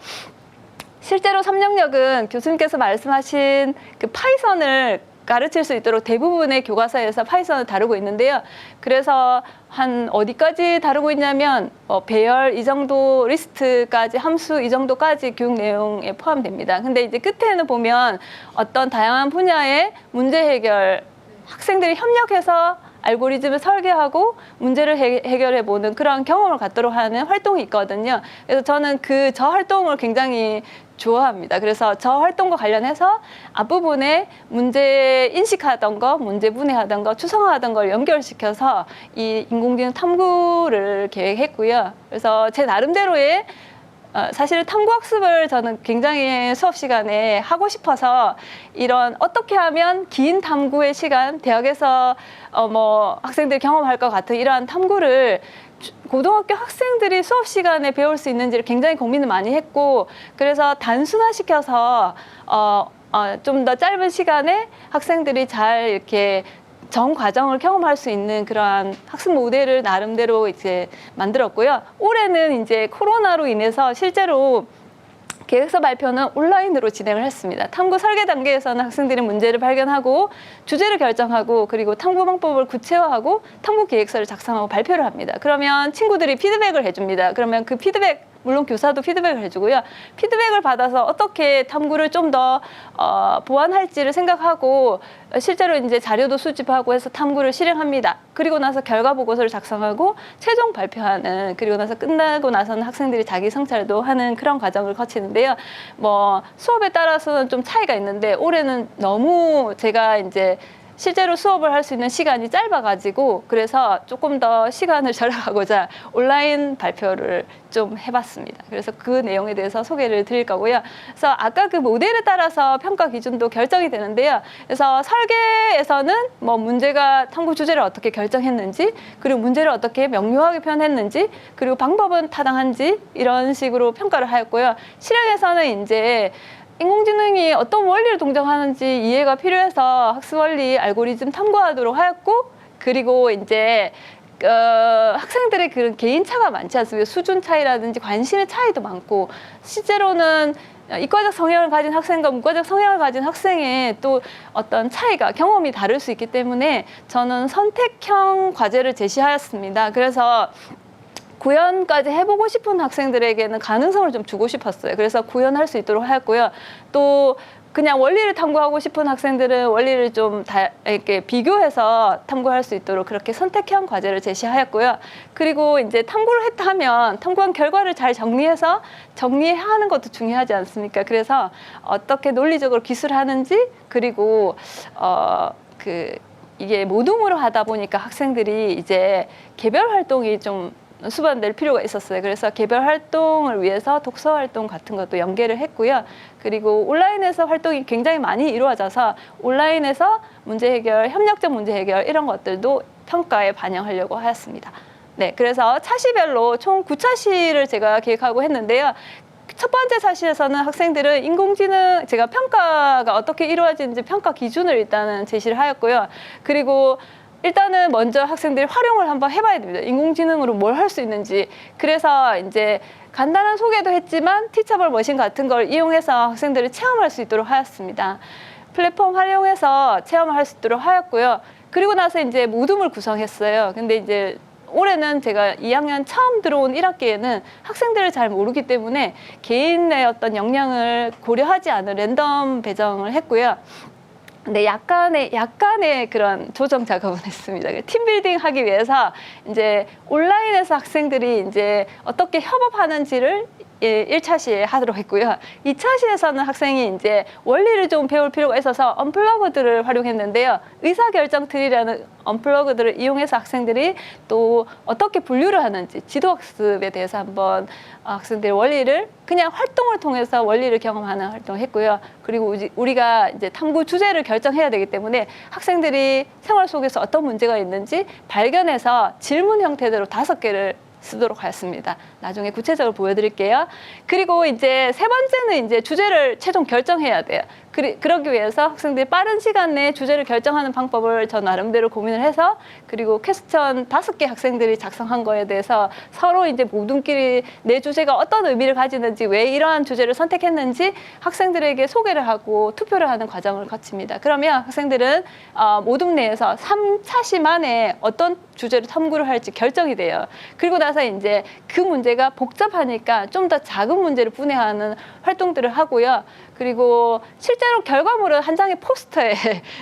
실제로 3영역은 교수님께서 말씀하신 그 파이썬을 가르칠 수 있도록 대부분의 교과서에서 파이썬을 다루고 있는데요. 그래서 한 어디까지 다루고 있냐면 배열 이 정도 리스트까지, 함수 이 정도까지 교육 내용에 포함됩니다. 근데 이제 끝에는 보면 어떤 다양한 분야의 문제 해결, 학생들이 협력해서 알고리즘을 설계하고 문제를 해결해보는 그런 경험을 갖도록 하는 활동이 있거든요. 그래서 저는 저 활동을 굉장히 좋아합니다. 그래서 저 활동과 관련해서 앞부분에 문제 인식하던 거, 문제 분해하던 거, 추상화하던 걸 연결시켜서 이 인공지능 탐구를 계획했고요. 그래서 제 나름대로의 사실 탐구학습을 저는 굉장히 수업 시간에 하고 싶어서, 이런 어떻게 하면 긴 탐구의 시간, 대학에서 학생들이 경험할 것 같은 이러한 탐구를 고등학교 학생들이 수업 시간에 배울 수 있는지를 굉장히 고민을 많이 했고, 그래서 단순화시켜서 좀 더 짧은 시간에 학생들이 잘 이렇게 전 과정을 경험할 수 있는 그러한 학습 모델을 나름대로 이제 만들었고요. 올해는 이제 코로나로 인해서 실제로 계획서 발표는 온라인으로 진행을 했습니다. 탐구 설계 단계에서는 학생들이 문제를 발견하고 주제를 결정하고, 그리고 탐구 방법을 구체화하고 탐구 계획서를 작성하고 발표를 합니다. 그러면 친구들이 피드백을 해줍니다. 그러면 그 피드백, 물론 교사도 피드백을 해주고요. 피드백을 받아서 어떻게 탐구를 좀 더 보완할지를 생각하고, 실제로 이제 자료도 수집하고 해서 탐구를 실행합니다. 그리고 나서 결과 보고서를 작성하고 최종 발표하는, 그리고 나서 끝나고 나서는 학생들이 자기 성찰도 하는 그런 과정을 거치는데요. 수업에 따라서는 좀 차이가 있는데, 올해는 너무 제가 이제 실제로 수업을 할 수 있는 시간이 짧아가지고 그래서 조금 더 시간을 절약하고자 온라인 발표를 좀 해봤습니다. 그래서 그 내용에 대해서 소개를 드릴 거고요. 그래서 아까 그 모델에 따라서 평가 기준도 결정이 되는데요. 그래서 설계에서는 뭐 문제가 탐구 주제를 어떻게 결정했는지, 그리고 문제를 어떻게 명료하게 표현했는지, 그리고 방법은 타당한지 이런 식으로 평가를 하였고요. 실행에서는 이제 인공지능이 어떤 원리를 동작하는지 이해가 필요해서 학습 원리 알고리즘 탐구하도록 하였고, 그리고 이제 학생들의 그런 개인차가 많지 않습니까? 수준 차이라든지 관심의 차이도 많고, 실제로는 이과적 성향을 가진 학생과 문과적 성향을 가진 학생의 또 어떤 차이가, 경험이 다를 수 있기 때문에 저는 선택형 과제를 제시하였습니다. 그래서 구현까지 해보고 싶은 학생들에게는 가능성을 좀 주고 싶었어요. 그래서 구현할 수 있도록 하였고요. 또 그냥 원리를 탐구하고 싶은 학생들은 원리를 좀 이렇게 비교해서 탐구할 수 있도록 그렇게 선택형 과제를 제시하였고요. 그리고 이제 탐구를 했다 하면 탐구한 결과를 잘 정리해서 정리하는 것도 중요하지 않습니까? 그래서 어떻게 논리적으로 기술하는지, 그리고 이게 모둠으로 하다 보니까 학생들이 이제 개별 활동이 좀 수반될 필요가 있었어요. 그래서 개별 활동을 위해서 독서 활동 같은 것도 연계를 했고요. 그리고 온라인에서 활동이 굉장히 많이 이루어져서 온라인에서 문제 해결, 협력적 문제 해결 이런 것들도 평가에 반영하려고 하였습니다. 네, 그래서 차시별로 총 9차시를 제가 기획하고 했는데요. 첫 번째 차시에서는 학생들은 인공지능, 제가 평가가 어떻게 이루어지는지 평가 기준을 일단은 제시를 하였고요. 그리고 일단은 먼저 학생들이 활용을 한번 해봐야 됩니다. 인공지능으로 뭘 할 수 있는지. 그래서 이제 간단한 소개도 했지만 티처블 머신 같은 걸 이용해서 학생들이 체험할 수 있도록 하였습니다. 플랫폼 활용해서 체험을 할 수 있도록 하였고요. 그리고 나서 이제 모둠을 구성했어요. 근데 이제 올해는 제가 2학년 처음 들어온 1학기에는 학생들을 잘 모르기 때문에 개인의 어떤 역량을 고려하지 않은 랜덤 배정을 했고요. 근데 약간의 그런 조정 작업은 했습니다. 팀빌딩 하기 위해서 이제 온라인에서 학생들이 이제 어떻게 협업하는지를 1차시에 하도록 했고요. 2차시에서는 학생이 이제 원리를 좀 배울 필요가 있어서 언플러그들을 활용했는데요. 의사결정 트리라는 언플러그들을 이용해서 학생들이 또 어떻게 분류를 하는지 지도학습에 대해서 한번 학생들의 원리를 그냥 활동을 통해서 원리를 경험하는 활동을 했고요. 그리고 우리가 이제 탐구 주제를 결정해야 되기 때문에 학생들이 생활 속에서 어떤 문제가 있는지 발견해서 질문 형태대로 5개를 쓰도록 하였습니다. 나중에 구체적으로 보여드릴게요. 그리고 이제 세 번째는 이제 주제를 최종 결정해야 돼요. 그러기 위해서 학생들이 빠른 시간 내에 주제를 결정하는 방법을 저 나름대로 고민을 해서, 그리고 퀘스천 5개 학생들이 작성한 거에 대해서 서로 이제 모둠끼리 내 주제가 어떤 의미를 가지는지, 왜 이러한 주제를 선택했는지 학생들에게 소개를 하고 투표를 하는 과정을 거칩니다. 그러면 학생들은 모둠 내에서 3차시 만에 어떤 주제를 탐구를 할지 결정이 돼요. 그리고 나서 이제 그 문제가 복잡하니까 좀 더 작은 문제를 분해하는 활동들을 하고요. 그리고 실제로 결과물은 한 장의 포스터에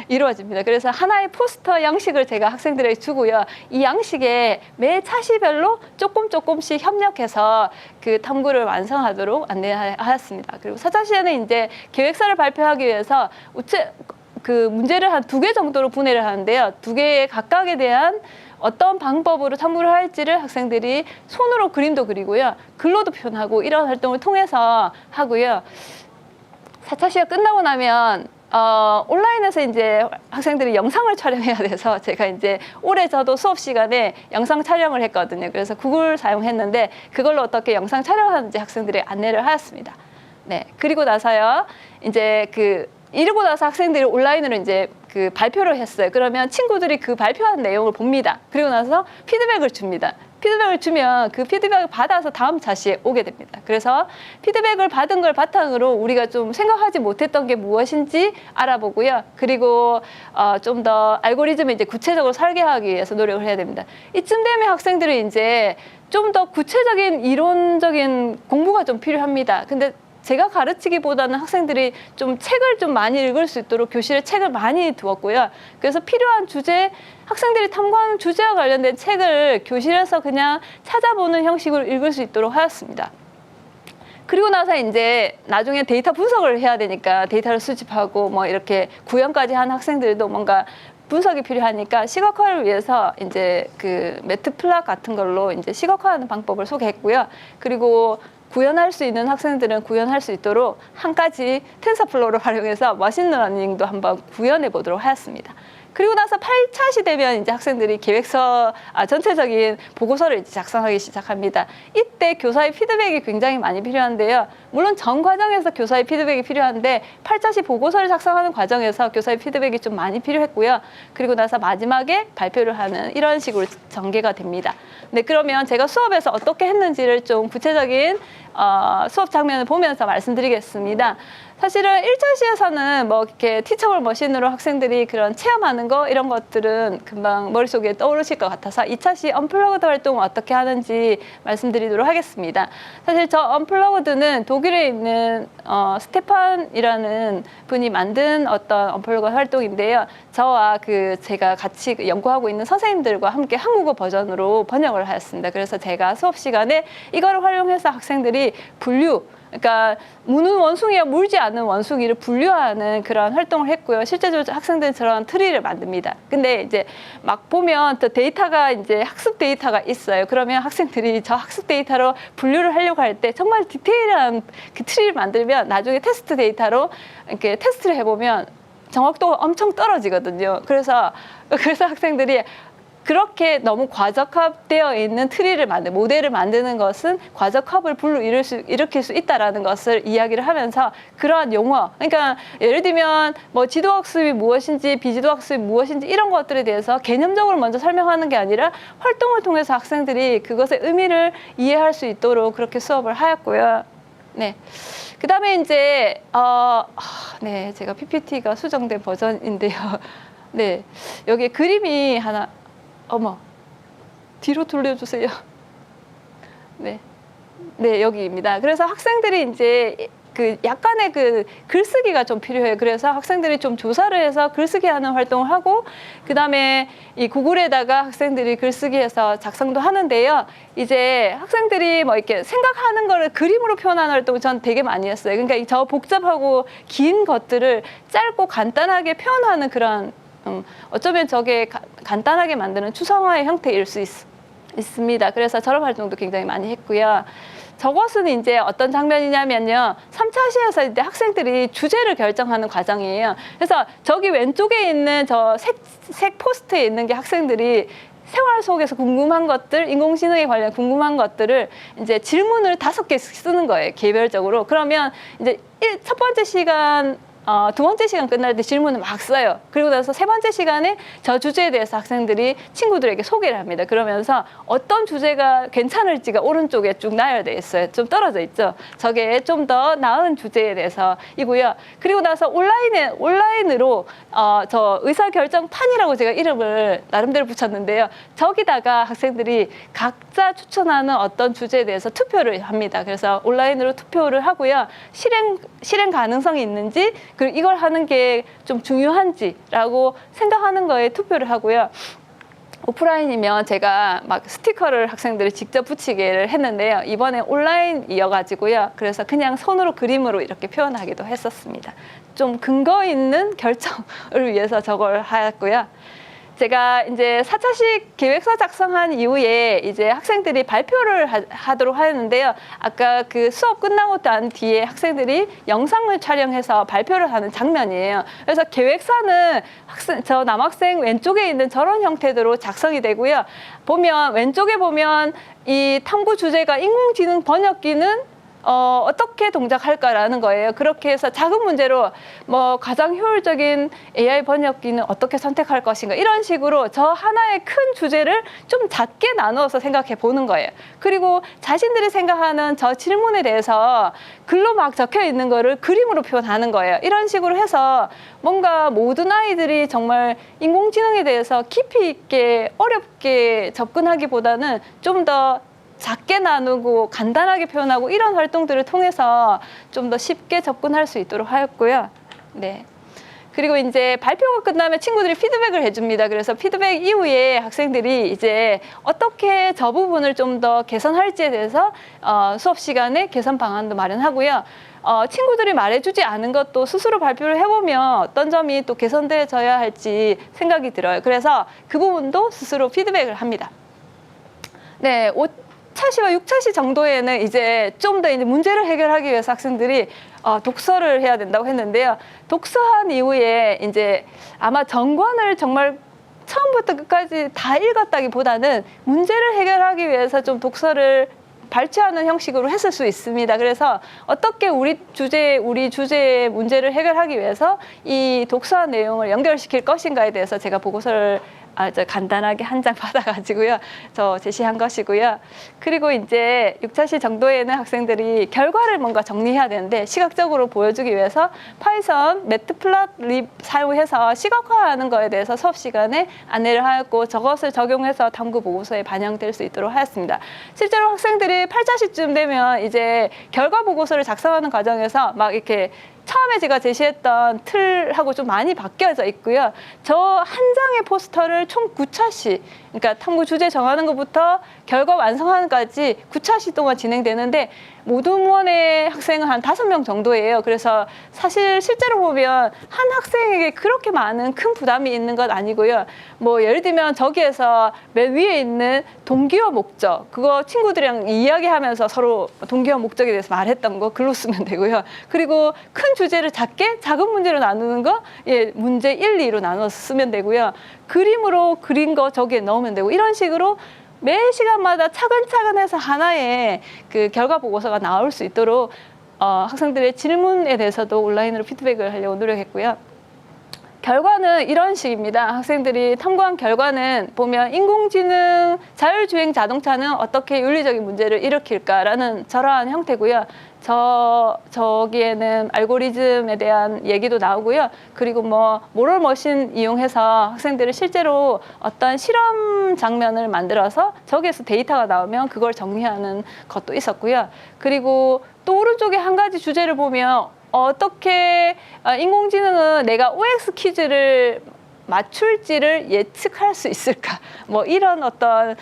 이루어집니다. 그래서 하나의 포스터 양식을 제가 학생들에게 주고요. 이 양식에 매 차시별로 조금씩 협력해서 그 탐구를 완성하도록 안내하였습니다. 그리고 4차시에는 이제 계획서를 발표하기 위해서 그 문제를 한 2개 정도로 분해를 하는데요. 2개의 각각에 대한 어떤 방법으로 탐구를 할지를 학생들이 손으로 그림도 그리고요. 글로도 표현하고 이런 활동을 통해서 하고요. 4차시가 끝나고 나면 온라인에서 이제 학생들이 영상을 촬영해야 돼서 제가 이제 올해 저도 수업 시간에 영상 촬영을 했거든요. 그래서 구글 사용했는데 그걸로 어떻게 영상 촬영하는지 학생들이 안내를 하였습니다. 네, 그리고 나서요. 이제 이러고 나서 학생들이 온라인으로 이제 그 발표를 했어요. 그러면 친구들이 그 발표한 내용을 봅니다. 그리고 나서 피드백을 줍니다. 피드백을 주면 그 피드백을 받아서 다음 차시에 오게 됩니다. 그래서 피드백을 받은 걸 바탕으로 우리가 좀 생각하지 못했던 게 무엇인지 알아보고요. 그리고 좀 더 알고리즘을 이제 구체적으로 설계하기 위해서 노력을 해야 됩니다. 이쯤 되면 학생들이 이제 좀 더 구체적인 이론적인 공부가 좀 필요합니다. 근데 제가 가르치기보다는 학생들이 좀 책을 좀 많이 읽을 수 있도록 교실에 책을 많이 두었고요. 그래서 필요한 주제, 학생들이 탐구하는 주제와 관련된 책을 교실에서 그냥 찾아보는 형식으로 읽을 수 있도록 하였습니다. 그리고 나서 이제 나중에 데이터 분석을 해야 되니까 데이터를 수집하고 뭐 이렇게 구현까지 한 학생들도 뭔가 분석이 필요하니까 시각화를 위해서 이제 그 매트플랍 같은 걸로 이제 시각화하는 방법을 소개했고요. 그리고 구현할 수 있는 학생들은 구현할 수 있도록 한 가지 텐서플로우를 활용해서 머신러닝도 한번 구현해 보도록 하였습니다. 그리고 나서 8차시 되면 이제 학생들이 전체적인 보고서를 이제 작성하기 시작합니다. 이때 교사의 피드백이 굉장히 많이 필요한데요. 물론 전 과정에서 교사의 피드백이 필요한데 8차시 보고서를 작성하는 과정에서 교사의 피드백이 좀 많이 필요했고요. 그리고 나서 마지막에 발표를 하는 이런 식으로 전개가 됩니다. 네, 그러면 제가 수업에서 어떻게 했는지를 좀 구체적인 수업 장면을 보면서 말씀드리겠습니다. 사실은 1차시에서는 뭐 이렇게 티처블 머신으로 학생들이 그런 체험하는 거 이런 것들은 금방 머릿속에 떠오르실 것 같아서 2차시 언플러그드 활동을 어떻게 하는지 말씀드리도록 하겠습니다. 사실 저 언플러그드는 독일에 있는 스테판이라는 분이 만든 어떤 언플러그드 활동인데요. 저와 제가 같이 연구하고 있는 선생님들과 함께 한국어 버전으로 번역을 하였습니다. 그래서 제가 수업 시간에 이거를 활용해서 학생들이 그러니까 무는 원숭이와 물지 않는 원숭이를 분류하는 그런 활동을 했고요. 실제적으로 학생들은 저런 트리를 만듭니다. 근데 이제 막 보면 또 데이터가 이제 학습 데이터가 있어요. 그러면 학생들이 저 학습 데이터로 분류를 하려고 할 때 정말 디테일한 그 트리를 만들면 나중에 테스트 데이터로 이렇게 테스트를 해보면 정확도가 엄청 떨어지거든요. 그래서 학생들이 그렇게 너무 과적합되어 있는 트리를 모델을 만드는 것은 과적합을 일으킬 수 있다라는 것을 이야기를 하면서 그러한 용어, 그러니까 예를 들면 뭐 지도학습이 무엇인지 비지도학습이 무엇인지 이런 것들에 대해서 개념적으로 먼저 설명하는 게 아니라 활동을 통해서 학생들이 그것의 의미를 이해할 수 있도록 그렇게 수업을 하였고요. 네. 그 다음에 이제, 네, 제가 PPT가 수정된 버전인데요. 네. 여기에 그림이 하나, 뒤로 돌려주세요. 네. 네, 여기입니다. 그래서 학생들이 이제 약간의 글쓰기가 좀 필요해요. 그래서 학생들이 좀 조사를 해서 글쓰기 하는 활동을 하고, 그 다음에 이 구글에다가 학생들이 글쓰기해서 작성도 하는데요. 이제 학생들이 뭐 이렇게 생각하는 거를 그림으로 표현하는 활동을 전 되게 많이 했어요. 그러니까 저 복잡하고 긴 것들을 짧고 간단하게 표현하는 그런 어쩌면 저게 간단하게 만드는 추상화의 형태일 수 있습니다. 그래서 저런 활동도 굉장히 많이 했고요. 저것은 이제 어떤 장면이냐면요. 3차시에서 이제 학생들이 주제를 결정하는 과정이에요. 그래서 저기 왼쪽에 있는 저 색 포스트에 있는 게 학생들이 생활 속에서 궁금한 것들, 인공지능에 관련 궁금한 것들을 이제 질문을 5개 쓰는 거예요. 개별적으로. 그러면 이제 첫 번째 시간 두 번째 시간 끝날 때 질문을 막 써요. 그리고 나서 세 번째 시간에 저 주제에 대해서 학생들이 친구들에게 소개를 합니다. 그러면서 어떤 주제가 괜찮을지가 오른쪽에 쭉 나열되어 있어요. 좀 떨어져 있죠. 저게 좀 더 나은 주제에 대해서이고요. 그리고 나서 온라인으로 저 의사결정판이라고 제가 이름을 나름대로 붙였는데요. 저기다가 학생들이 각자 추천하는 어떤 주제에 대해서 투표를 합니다. 그래서 온라인으로 투표를 하고요. 실행 가능성이 있는지, 그리고 이걸 하는 게 좀 중요한지라고 생각하는 거에 투표를 하고요. 오프라인이면 제가 막 스티커를 학생들이 직접 붙이기를 했는데요. 이번에 온라인이어가지고요. 그래서 그냥 손으로 그림으로 이렇게 표현하기도 했었습니다. 좀 근거 있는 결정을 위해서 저걸 하였고요. 제가 이제 4차식 계획서 작성한 이후에 이제 학생들이 발표를 하도록 하였는데요. 아까 그 수업 끝나고 난 뒤에 학생들이 영상을 촬영해서 발표를 하는 장면이에요. 그래서 계획서는 저 남학생 왼쪽에 있는 저런 형태대로 작성이 되고요. 왼쪽에 보면 이 탐구 주제가 인공지능 번역기는 어떻게 동작할까라는 거예요. 그렇게 해서 작은 문제로 뭐 가장 효율적인 AI 번역기는 어떻게 선택할 것인가 이런 식으로 저 하나의 큰 주제를 좀 작게 나누어서 생각해 보는 거예요. 그리고 자신들이 생각하는 저 질문에 대해서 글로 막 적혀 있는 거를 그림으로 표현하는 거예요. 이런 식으로 해서 뭔가 모든 아이들이 정말 인공지능에 대해서 깊이 있게 어렵게 접근하기보다는 좀 더 작게 나누고 간단하게 표현하고 이런 활동들을 통해서 좀 더 쉽게 접근할 수 있도록 하였고요. 네. 그리고 이제 발표가 끝나면 친구들이 피드백을 해줍니다. 그래서 피드백 이후에 학생들이 이제 어떻게 저 부분을 좀 더 개선할지에 대해서 수업 시간에 개선 방안도 마련하고요. 친구들이 말해주지 않은 것도 스스로 발표를 해보면 어떤 점이 또 개선되어져야 할지 생각이 들어요. 그래서 그 부분도 스스로 피드백을 합니다. 네, 5차시와 6차시 정도에는 이제 좀 더 이제 문제를 해결하기 위해서 학생들이 독서를 해야 된다고 했는데요. 독서한 이후에 이제 아마 전권을 정말 처음부터 끝까지 다 읽었다기보다는 문제를 해결하기 위해서 좀 독서를 발췌하는 형식으로 했을 수 있습니다. 그래서 어떻게 우리 주제의 문제를 해결하기 위해서 이 독서 내용을 연결시킬 것인가에 대해서 제가 보고서를 간단하게 한 장 받아가지고요. 저 제시한 것이고요. 그리고 이제 6차시 정도에는 학생들이 결과를 뭔가 정리해야 되는데 시각적으로 보여주기 위해서 파이썬, 매트플롯립 사용해서 시각화하는 거에 대해서 수업 시간에 안내를 하였고 저것을 적용해서 탐구 보고서에 반영될 수 있도록 하였습니다. 실제로 학생들이 8차시쯤 되면 이제 결과 보고서를 작성하는 과정에서 막 이렇게 처음에 제가 제시했던 틀하고 좀 많이 바뀌어져 있고요. 저 한 장의 포스터를 총 9차시, 그러니까 탐구 주제 정하는 것부터 결과 완성하는까지 9차시 동안 진행되는데 모둠원의 학생은 한 5명 정도예요. 그래서 사실 실제로 보면 한 학생에게 그렇게 많은 큰 부담이 있는 건 아니고요. 뭐 예를 들면 저기에서 맨 위에 있는 동기와 목적, 그거 친구들이랑 이야기하면서 서로 동기와 목적에 대해서 말했던 거 글로 쓰면 되고요. 그리고 큰 주제를 작은 문제로 나누는 거 문제 1, 2로 나눠서 쓰면 되고요. 그림으로 그린 거 저기에 넣으면 되고 이런 식으로 매 시간마다 차근차근 해서 하나의 그 결과 보고서가 나올 수 있도록 학생들의 질문에 대해서도 온라인으로 피드백을 하려고 노력했고요. 결과는 이런 식입니다. 학생들이 탐구한 결과는 보면 인공지능, 자율주행 자동차는 어떻게 윤리적인 문제를 일으킬까라는 저러한 형태고요. 저기에는 알고리즘에 대한 얘기도 나오고요. 그리고 뭐 모럴 머신 이용해서 학생들이 실제로 어떤 실험 장면을 만들어서 저기에서 데이터가 나오면 그걸 정리하는 것도 있었고요. 그리고 또 오른쪽에 한 가지 주제를 보면 어떻게 인공지능은 내가 OX 퀴즈를 맞출지를 예측할 수 있을까? 뭐 이런 어떤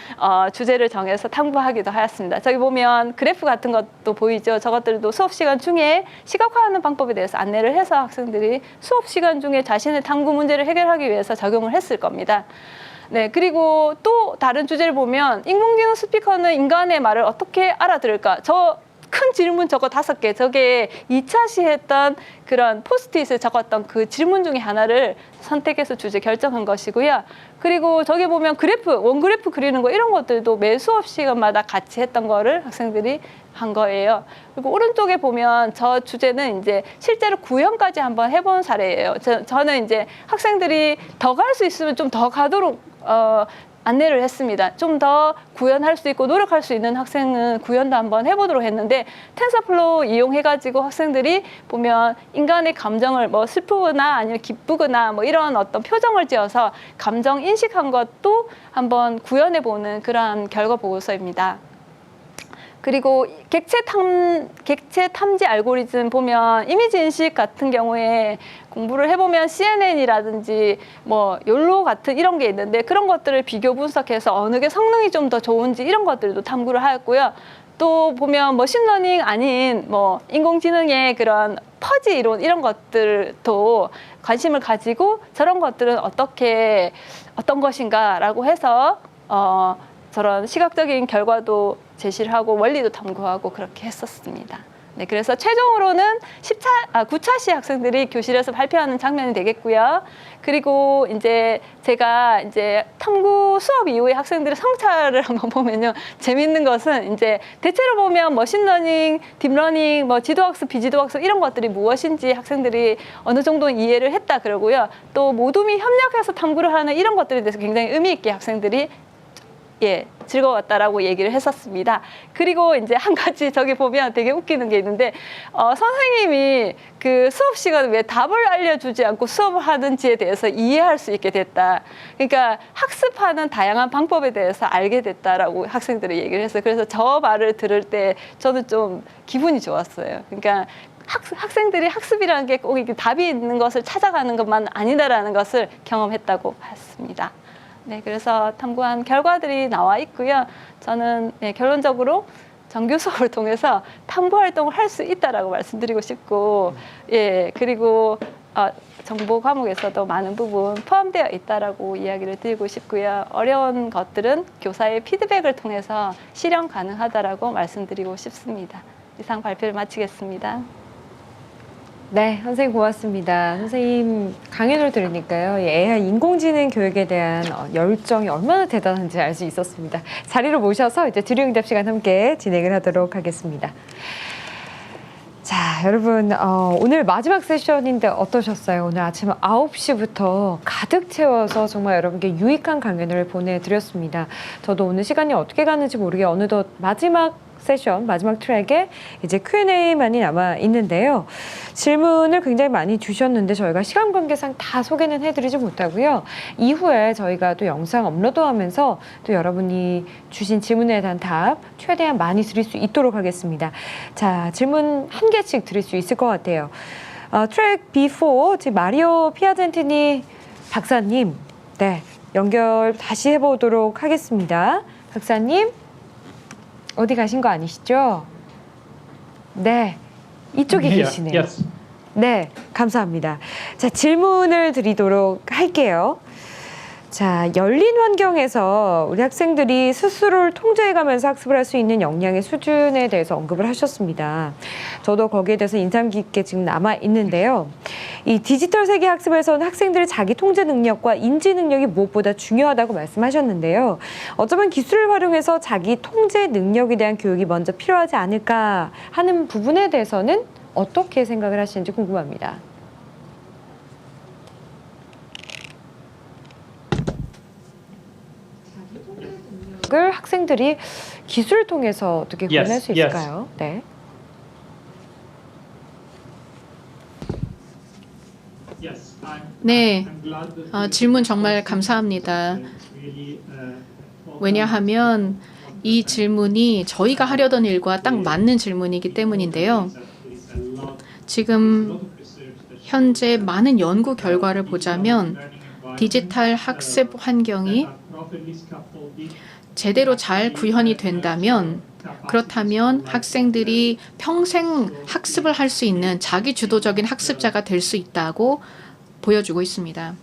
주제를 정해서 탐구하기도 하였습니다. 저기 보면 그래프 같은 것도 보이죠. 저것들도 수업 시간 중에 시각화하는 방법에 대해서 안내를 해서 학생들이 수업 시간 중에 자신의 탐구 문제를 해결하기 위해서 적용을 했을 겁니다. 네, 그리고 또 다른 주제를 보면 인공지능 스피커는 인간의 말을 어떻게 알아들을까? 저 큰 질문 저거 5개, 저게 2차시 했던 그런 포스트잇을 적었던 그 질문 중에 하나를 선택해서 주제 결정한 것이고요. 그리고 저기 보면 원그래프 그리는 거 이런 것들도 매 수업 시간마다 같이 했던 거를 학생들이 한 거예요. 그리고 오른쪽에 보면 저 주제는 이제 실제로 구현까지 한번 해본 사례예요. 저는 이제 학생들이 더 갈 수 있으면 좀 더 가도록 안내를 했습니다. 좀 더 구현할 수 있고 노력할 수 있는 학생은 구현도 한번 해보도록 했는데 텐서플로우 이용해가지고 학생들이 보면 인간의 감정을 뭐 슬프거나 아니면 기쁘거나 뭐 이런 어떤 표정을 지어서 감정 인식한 것도 한번 구현해보는 그러한 결과 보고서입니다. 그리고 객체 탐지 알고리즘 보면 이미지 인식 같은 경우에 공부를 해보면 CNN이라든지 뭐 욜로 같은 이런 게 있는데 그런 것들을 비교 분석해서 어느 게 성능이 좀 더 좋은지 이런 것들도 탐구를 하였고요. 또 보면 머신러닝 아닌 뭐 인공지능의 그런 퍼지 이론 이런 것들도 관심을 가지고 저런 것들은 어떤 것인가라고 해서 저런 시각적인 결과도 제시를 하고 원리도 탐구하고 그렇게 했었습니다. 네, 그래서 최종으로는 9차시 학생들이 교실에서 발표하는 장면이 되겠고요. 그리고 이제 제가 이제 탐구 수업 이후에 학생들의 성찰을 한번 보면요. 재밌는 것은 이제 대체로 보면 머신러닝, 딥러닝, 뭐 지도학습, 비지도학습 이런 것들이 무엇인지 학생들이 어느 정도 이해를 했다 그러고요. 또 모둠이 협력해서 탐구를 하는 이런 것들에 대해서 굉장히 의미 있게 학생들이 즐거웠다라고 얘기를 했었습니다. 그리고 이제 한 가지 저기 보면 되게 웃기는 게 있는데 선생님이 그 수업 시간에 왜 답을 알려주지 않고 수업을 하는지에 대해서 이해할 수 있게 됐다. 그러니까 학습하는 다양한 방법에 대해서 알게 됐다라고 학생들이 얘기를 했어요. 그래서 저 말을 들을 때 저는 좀 기분이 좋았어요. 그러니까 학생들이 학습이라는 게 꼭 이렇게 답이 있는 것을 찾아가는 것만 아니다라는 것을 경험했다고 봤습니다. 네, 그래서 탐구한 결과들이 나와 있고요. 저는 결론적으로 정규 수업을 통해서 탐구 활동을 할 수 있다라고 말씀드리고 싶고, 예, 그리고 정보 과목에서도 많은 부분 포함되어 있다라고 이야기를 드리고 싶고요. 어려운 것들은 교사의 피드백을 통해서 실현 가능하다라고 말씀드리고 싶습니다. 이상 발표를 마치겠습니다. 네, 선생님 고맙습니다. 선생님 강연을 들으니까요, 이 AI 인공지능 교육에 대한 열정이 얼마나 대단한지 알 수 있었습니다. 자리로 모셔서 이제 질의응답 시간 함께 진행을 하도록 하겠습니다. 자, 여러분 오늘 마지막 세션인데 어떠셨어요? 오늘 아침 9시부터 가득 채워서 정말 여러분께 유익한 강연을 보내드렸습니다. 저도 오늘 시간이 어떻게 가는지 모르게 어느덧 마지막 세션, 마지막 트랙에 이제 Q&A만이 남아 있는데요. 질문을 굉장히 많이 주셨는데 저희가 시간 관계상 다 소개는 해드리지 못하고요. 이후에 저희가 또 영상 업로드하면서 또 여러분이 주신 질문에 대한 답 최대한 많이 드릴 수 있도록 하겠습니다. 자, 질문 한 개씩 드릴 수 있을 것 같아요. 트랙 B4, 즉 마리오 피아젠티니 박사님, 네, 연결 다시 해보도록 하겠습니다. 박사님, 어디 가신 거 아니시죠? 네, 이쪽에 계시네요. Yes. 네, 감사합니다. 자, 질문을 드리도록 할게요. 자, 열린 환경에서 우리 학생들이 스스로를 통제해가면서 학습을 할 수 있는 역량의 수준에 대해서 언급을 하셨습니다. 저도 거기에 대해서 인상 깊게 지금 남아 있는데요. 이 디지털 세계 학습에서는 학생들의 자기 통제 능력과 인지 능력이 무엇보다 중요하다고 말씀하셨는데요. 어쩌면 기술을 활용해서 자기 통제 능력에 대한 교육이 먼저 필요하지 않을까 하는 부분에 대해서는 어떻게 생각을 하시는지 궁금합니다. 을 학생들이 기술을 통해서 어떻게 구현할 수 있을까요? 네. 네, 질문 정말 감사합니다. 왜냐하면 이 질문이 저희가 하려던 일과 딱 맞는 질문이기 때문인데요. 지금 현재 많은 연구 결과를 보자면 디지털 학습 환경이 제대로 잘 구현이 된다면, 그렇다면 학생들이 평생 학습을 할 수 있는 자기 주도적인 학습자가 될 수 있다고 보여주고 있습니다.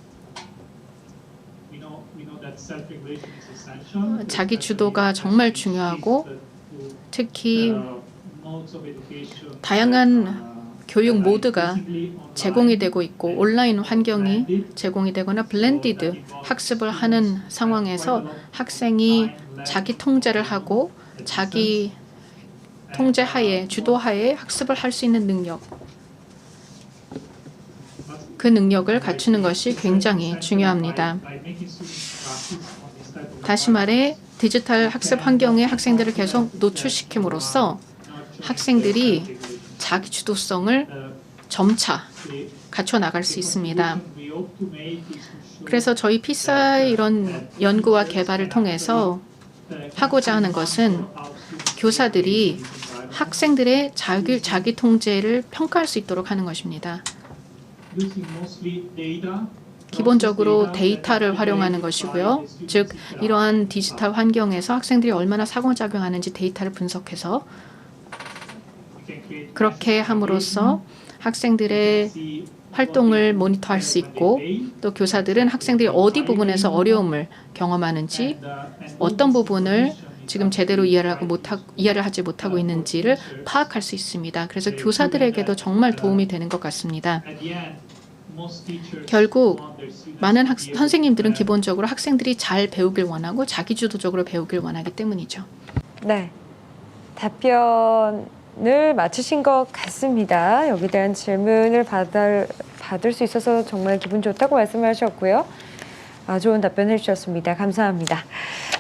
자기 주도가 정말 중요하고, 특히 다양한 교육 모드가 제공이 되고 있고 온라인 환경이 제공이 되거나 블렌디드 학습을 하는 상황에서 학생이 자기 통제를 하고 자기 통제하에, 주도하에 학습을 할 수 있는 능력, 그 능력을 갖추는 것이 굉장히 중요합니다. 다시 말해 디지털 학습 환경에 학생들을 계속 노출시킴으로써 학생들이 자기 주도성을 점차 갖춰 나갈 수 있습니다. 그래서 저희 피사의 이런 연구와 개발을 통해서 하고자 하는 것은 교사들이 학생들의 자기 통제를 평가할 수 있도록 하는 것입니다. 기본적으로 데이터를 활용하는 것이고요. 즉 이러한 디지털 환경에서 학생들이 얼마나 상호작용하는지 데이터를 분석해서 그렇게 함으로써 학생들의 활동을 모니터할 수 있고, 또 교사들은 학생들이 어디 부분에서 어려움을 경험하는지, 어떤 부분을 지금 제대로 이해를 하지 못하고 있는지를 파악할 수 있습니다. 그래서 교사들에게도 정말 도움이 되는 것 같습니다. 결국 많은 선생님들은 기본적으로 학생들이 잘 배우길 원하고 자기주도적으로 배우길 원하기 때문이죠. 네, 답변을 마치신 것 같습니다. 여기에 대한 질문을 받을 수 있어서 정말 기분 좋다고 말씀하셨고요. 좋은 답변 해주셨습니다. 감사합니다.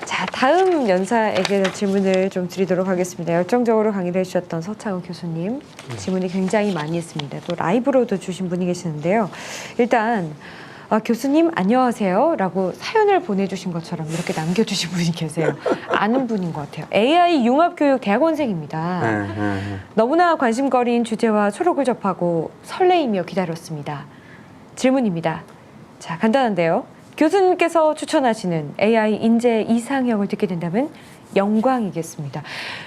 자, 다음 연사에게 질문을 좀 드리도록 하겠습니다. 열정적으로 강의를 해주셨던 서창훈 교수님, 질문이 굉장히 많이 있습니다. 또 라이브로도 주신 분이 계시는데요. 일단 교수님 안녕하세요 라고 사연을 보내주신 것처럼 이렇게 남겨주신 분이 계세요. 아는 분인 것 같아요. AI 융합교육 대학원생입니다. 너무나 관심거리인 주제와 초록을 접하고 설레이며 기다렸습니다. 질문입니다. 자, 간단한데요. 교수님께서 추천하시는 AI 인재 이상형을 듣게 된다면 영광이겠습니다.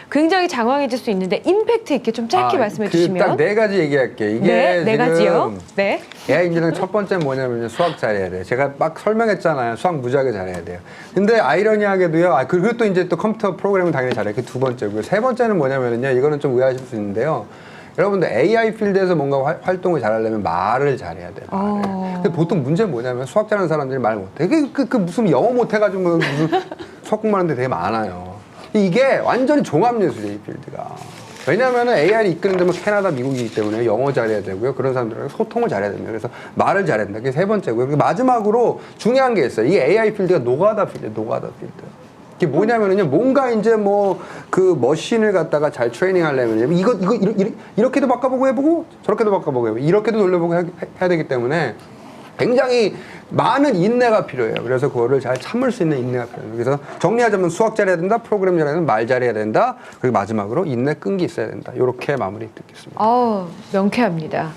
굉장히 장황해질 수 있는데 임팩트 있게 좀 짧게 말씀해 주시면. 딱 네 가지 얘기할게. 이게 네, 네 지금 가지요. 네. AI 인재는 첫 번째는 뭐냐면 수학 잘해야 돼요. 제가 막 설명했잖아요. 수학 무지하게 잘해야 돼요. 근데 아이러니하게도요. 그리고 또 이제 또 컴퓨터 프로그램은 당연히 잘해요. 그게 두 번째고요. 세 번째는 뭐냐면요. 이거는 좀 의아하실 수 있는데요. 여러분들 AI 필드에서 뭔가 활동을 잘하려면 말을 잘해야 돼요. 말을. 근데 보통 문제는 뭐냐면 수학 잘하는 사람들이 말 못해. 그 무슨 영어 못해가지고 무슨 수학 공부하는데 되게 많아요. 이게 완전히 종합예술이에요, 이 필드가. 왜냐하면 AI를 이끄는 데면 캐나다, 미국이기 때문에 영어 잘해야 되고요. 그런 사람들하고 소통을 잘해야 됩니다. 그래서 말을 잘해야 된다. 그게 세 번째고요. 그리고 마지막으로 중요한 게 있어요. 이 AI 필드가 노가다 필드예요, 노가다 필드. 이게 뭐냐면은요, 뭔가 이제 뭐 그 머신을 갖다가 잘 트레이닝 하려면 이렇게도 바꿔보고 해보고 저렇게도 바꿔보고 해보고 이렇게도 돌려보고 해야 되기 때문에 굉장히 많은 인내가 필요해요. 그래서 그거를 잘 참을 수 있는 인내가 필요해요. 그래서 정리하자면 수학 잘해야 된다, 프로그램 잘해야 된다, 말 잘해야 된다, 그리고 마지막으로 인내 끈기 있어야 된다. 이렇게 마무리 듣겠습니다. 명쾌합니다.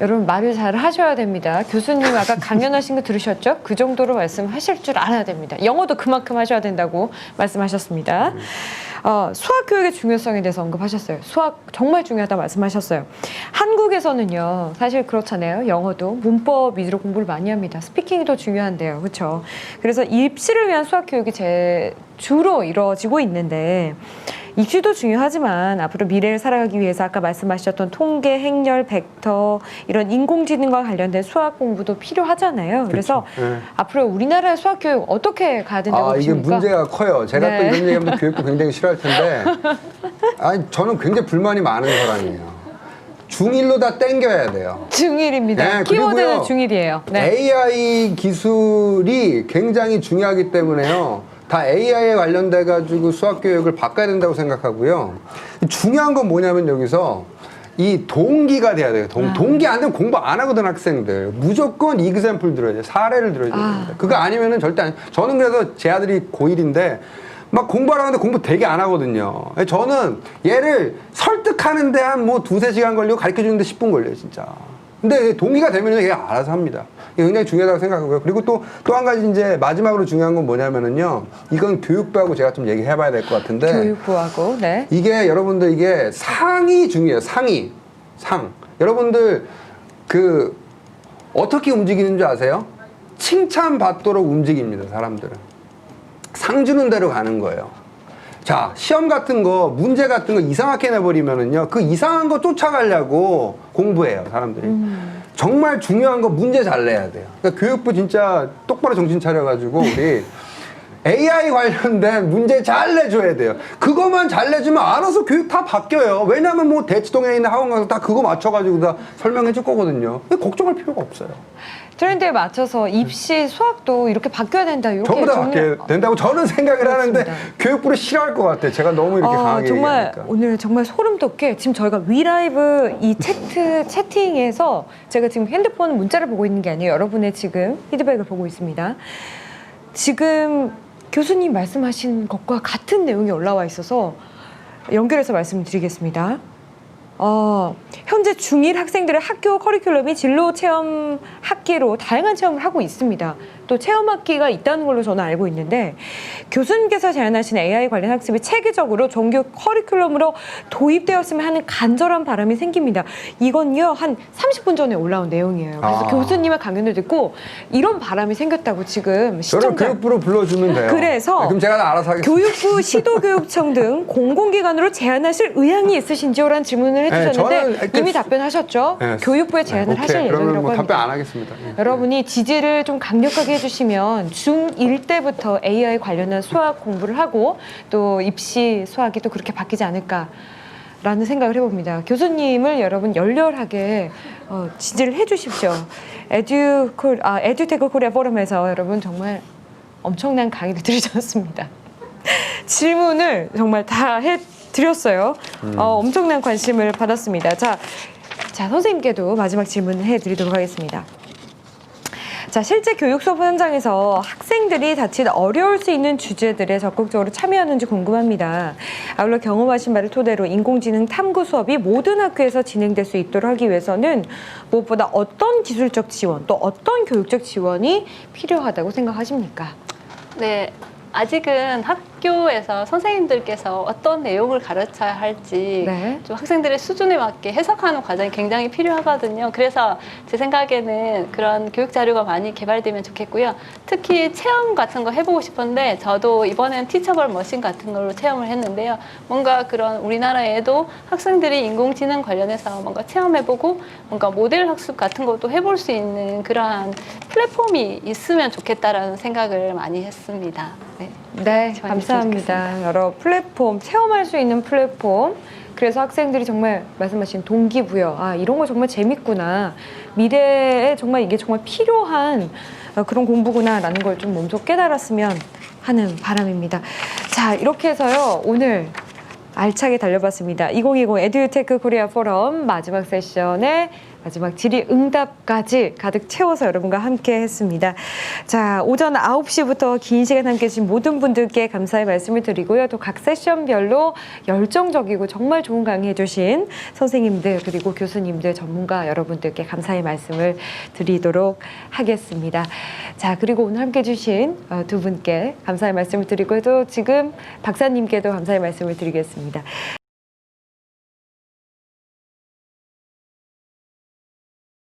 여러분 말을 잘 하셔야 됩니다. 교수님 아까 강연하신 거 들으셨죠? 그 정도로 말씀하실 줄 알아야 됩니다. 영어도 그만큼 하셔야 된다고 말씀하셨습니다. 수학 교육의 중요성에 대해서 언급하셨어요. 수학 정말 중요하다 말씀하셨어요. 한국에서는요, 사실 그렇잖아요. 영어도 문법 위주로 공부를 많이 합니다. 스피킹이 더 중요한데요, 그렇죠? 그래서 입시를 위한 수학 교육이 주로 이루어지고 있는데. 입시도 중요하지만 앞으로 미래를 살아가기 위해서 아까 말씀하셨던 통계, 행렬, 벡터 이런 인공지능과 관련된 수학 공부도 필요하잖아요. 그래서 네. 앞으로 우리나라의 수학 교육 어떻게 가야 된다고 이게 보십니까? 문제가 커요. 제가 네. 또 이런 얘기하면 교육도 굉장히 싫어할 텐데 저는 굉장히 불만이 많은 사람이에요. 중1로 다 땡겨야 돼요. 중1입니다. 네, 키워드는 중1이에요. 네. AI 기술이 굉장히 중요하기 때문에요. 다 AI에 관련돼 가지고 수학 교육을 바꿔야 된다고 생각하고요. 중요한 건 뭐냐면 여기서 이 동기가 돼야 돼요. 동기 안 되면 공부 안 하거든 학생들. 무조건 이그샘플 들어야 돼요. 사례를 들어야 됩니다. 그거 아니면은 절대 안. 저는 그래서 제 아들이 고1인데 막 공부하러 가는데 공부 되게 안 하거든요. 저는 얘를 설득하는데 한 뭐 2-3시간 걸리고 가르쳐 주는데 10분 걸려요, 진짜. 근데 동기가 되면 얘가 알아서 합니다. 이게 굉장히 중요하다고 생각하고요. 그리고 또 한 가지 이제 마지막으로 중요한 건 뭐냐면은요. 이건 교육부하고 제가 좀 얘기해 봐야 될 것 같은데. 교육부하고, 네. 이게 여러분들 이게 상이 중요해요. 상. 여러분들 어떻게 움직이는 줄 아세요? 칭찬받도록 움직입니다, 사람들은. 상 주는 대로 가는 거예요. 자, 시험 같은 거, 문제 같은 거 이상하게 내버리면은요, 그 이상한 거 쫓아가려고 공부해요, 사람들이. 정말 중요한 거 문제 잘 내야 돼요. 그러니까 교육부 진짜 똑바로 정신 차려가지고, 우리 AI 관련된 문제 잘 내줘야 돼요. 그거만 잘 내주면 알아서 교육 다 바뀌어요. 왜냐면 뭐 대치동에 있는 학원 가서 다 그거 맞춰가지고 다 설명해 줄 거거든요. 걱정할 필요가 없어요. 트렌드에 맞춰서 입시 수학도 이렇게 바뀌어야 된다. 이렇게 전부 다 바뀌어야 된다고 저는 생각을 그렇습니다. 하는데 교육부를 싫어할 것 같아요. 제가 너무 이렇게 강하게 정말 얘기하니까. 오늘 정말 소름 돋게 지금 저희가 위라이브 이 채팅에서 제가 지금 핸드폰 문자를 보고 있는 게 아니에요. 여러분의 지금 피드백을 보고 있습니다. 지금 교수님 말씀하신 것과 같은 내용이 올라와 있어서 연결해서 말씀드리겠습니다. 현재 중1 학생들의 학교 커리큘럼이 진로 체험 학기로 다양한 체험을 하고 있습니다. 또 체험 학기가 있다는 걸로 저는 알고 있는데 교수님께서 제안하신 AI 관련 학습이 체계적으로 정규 커리큘럼으로 도입되었으면 하는 간절한 바람이 생깁니다. 이건요 한 30분 전에 올라온 내용이에요. 그래서 교수님의 강연을 듣고 이런 바람이 생겼다고 지금 저를 시청자 교육부로 불러주면 돼요. 그래서 그럼 제가 다 알아서 하겠습니다. 교육부, 시도교육청 등 공공기관으로 제안하실 의향이 있으신지요라는 질문을 해주셨는데 이미 답변하셨죠? 네. 교육부에 제안을 하실 그러면 예정이라고 뭐 합니다. 답변 안 하겠습니다. 여러분이 지지를 좀 강력하게 해주시면 중1 때부터 AI 관련한 수학 공부를 하고 또 입시 수학이 또 그렇게 바뀌지 않을까라는 생각을 해봅니다. 교수님을 여러분 열렬하게 지지를 해주십시오. 에듀테크 코리아 포럼에서 여러분 정말 엄청난 강의를 들으셨습니다. 질문을 정말 다 해드렸어요. 엄청난 관심을 받았습니다. 자, 선생님께도 마지막 질문을 해드리도록 하겠습니다. 자, 실제 교육 수업 현장에서 학생들이 자칫 어려울 수 있는 주제들에 적극적으로 참여하는지 궁금합니다. 아울러 경험하신 바를 토대로 인공지능 탐구 수업이 모든 학교에서 진행될 수 있도록 하기 위해서는 무엇보다 어떤 기술적 지원, 또 어떤 교육적 지원이 필요하다고 생각하십니까? 네, 아직은 학교에서 선생님들께서 어떤 내용을 가르쳐야 할지 네. 좀 학생들의 수준에 맞게 해석하는 과정이 굉장히 필요하거든요. 그래서 제 생각에는 그런 교육 자료가 많이 개발되면 좋겠고요. 특히 체험 같은 거 해보고 싶은데 저도 이번엔 티처블 머신 같은 걸로 체험을 했는데요. 뭔가 그런 우리나라에도 학생들이 인공지능 관련해서 뭔가 체험해보고 뭔가 모델 학습 같은 것도 해볼 수 있는 그러한 플랫폼이 있으면 좋겠다라는 생각을 많이 했습니다. 네. 네, 좋아졌으면 감사합니다. 여러 플랫폼, 체험할 수 있는 플랫폼. 그래서 학생들이 정말 말씀하신 동기부여, 아, 이런 거 정말 재밌구나. 미래에 정말 이게 정말 필요한 그런 공부구나라는 걸 좀 몸소 깨달았으면 하는 바람입니다. 자, 이렇게 해서요, 오늘 알차게 달려봤습니다. 2020 에듀테크 코리아 포럼 마지막 세션의 마지막 질의응답까지 가득 채워서 여러분과 함께 했습니다. 자, 오전 9시부터 긴 시간 함께 해주신 모든 분들께 감사의 말씀을 드리고요. 또 각 세션별로 열정적이고 정말 좋은 강의해 주신 선생님들 그리고 교수님들 전문가 여러분들께 감사의 말씀을 드리도록 하겠습니다. 자, 그리고 오늘 함께 해주신 두 분께 감사의 말씀을 드리고 또 지금 박사님께도 감사의 말씀을 드리겠습니다.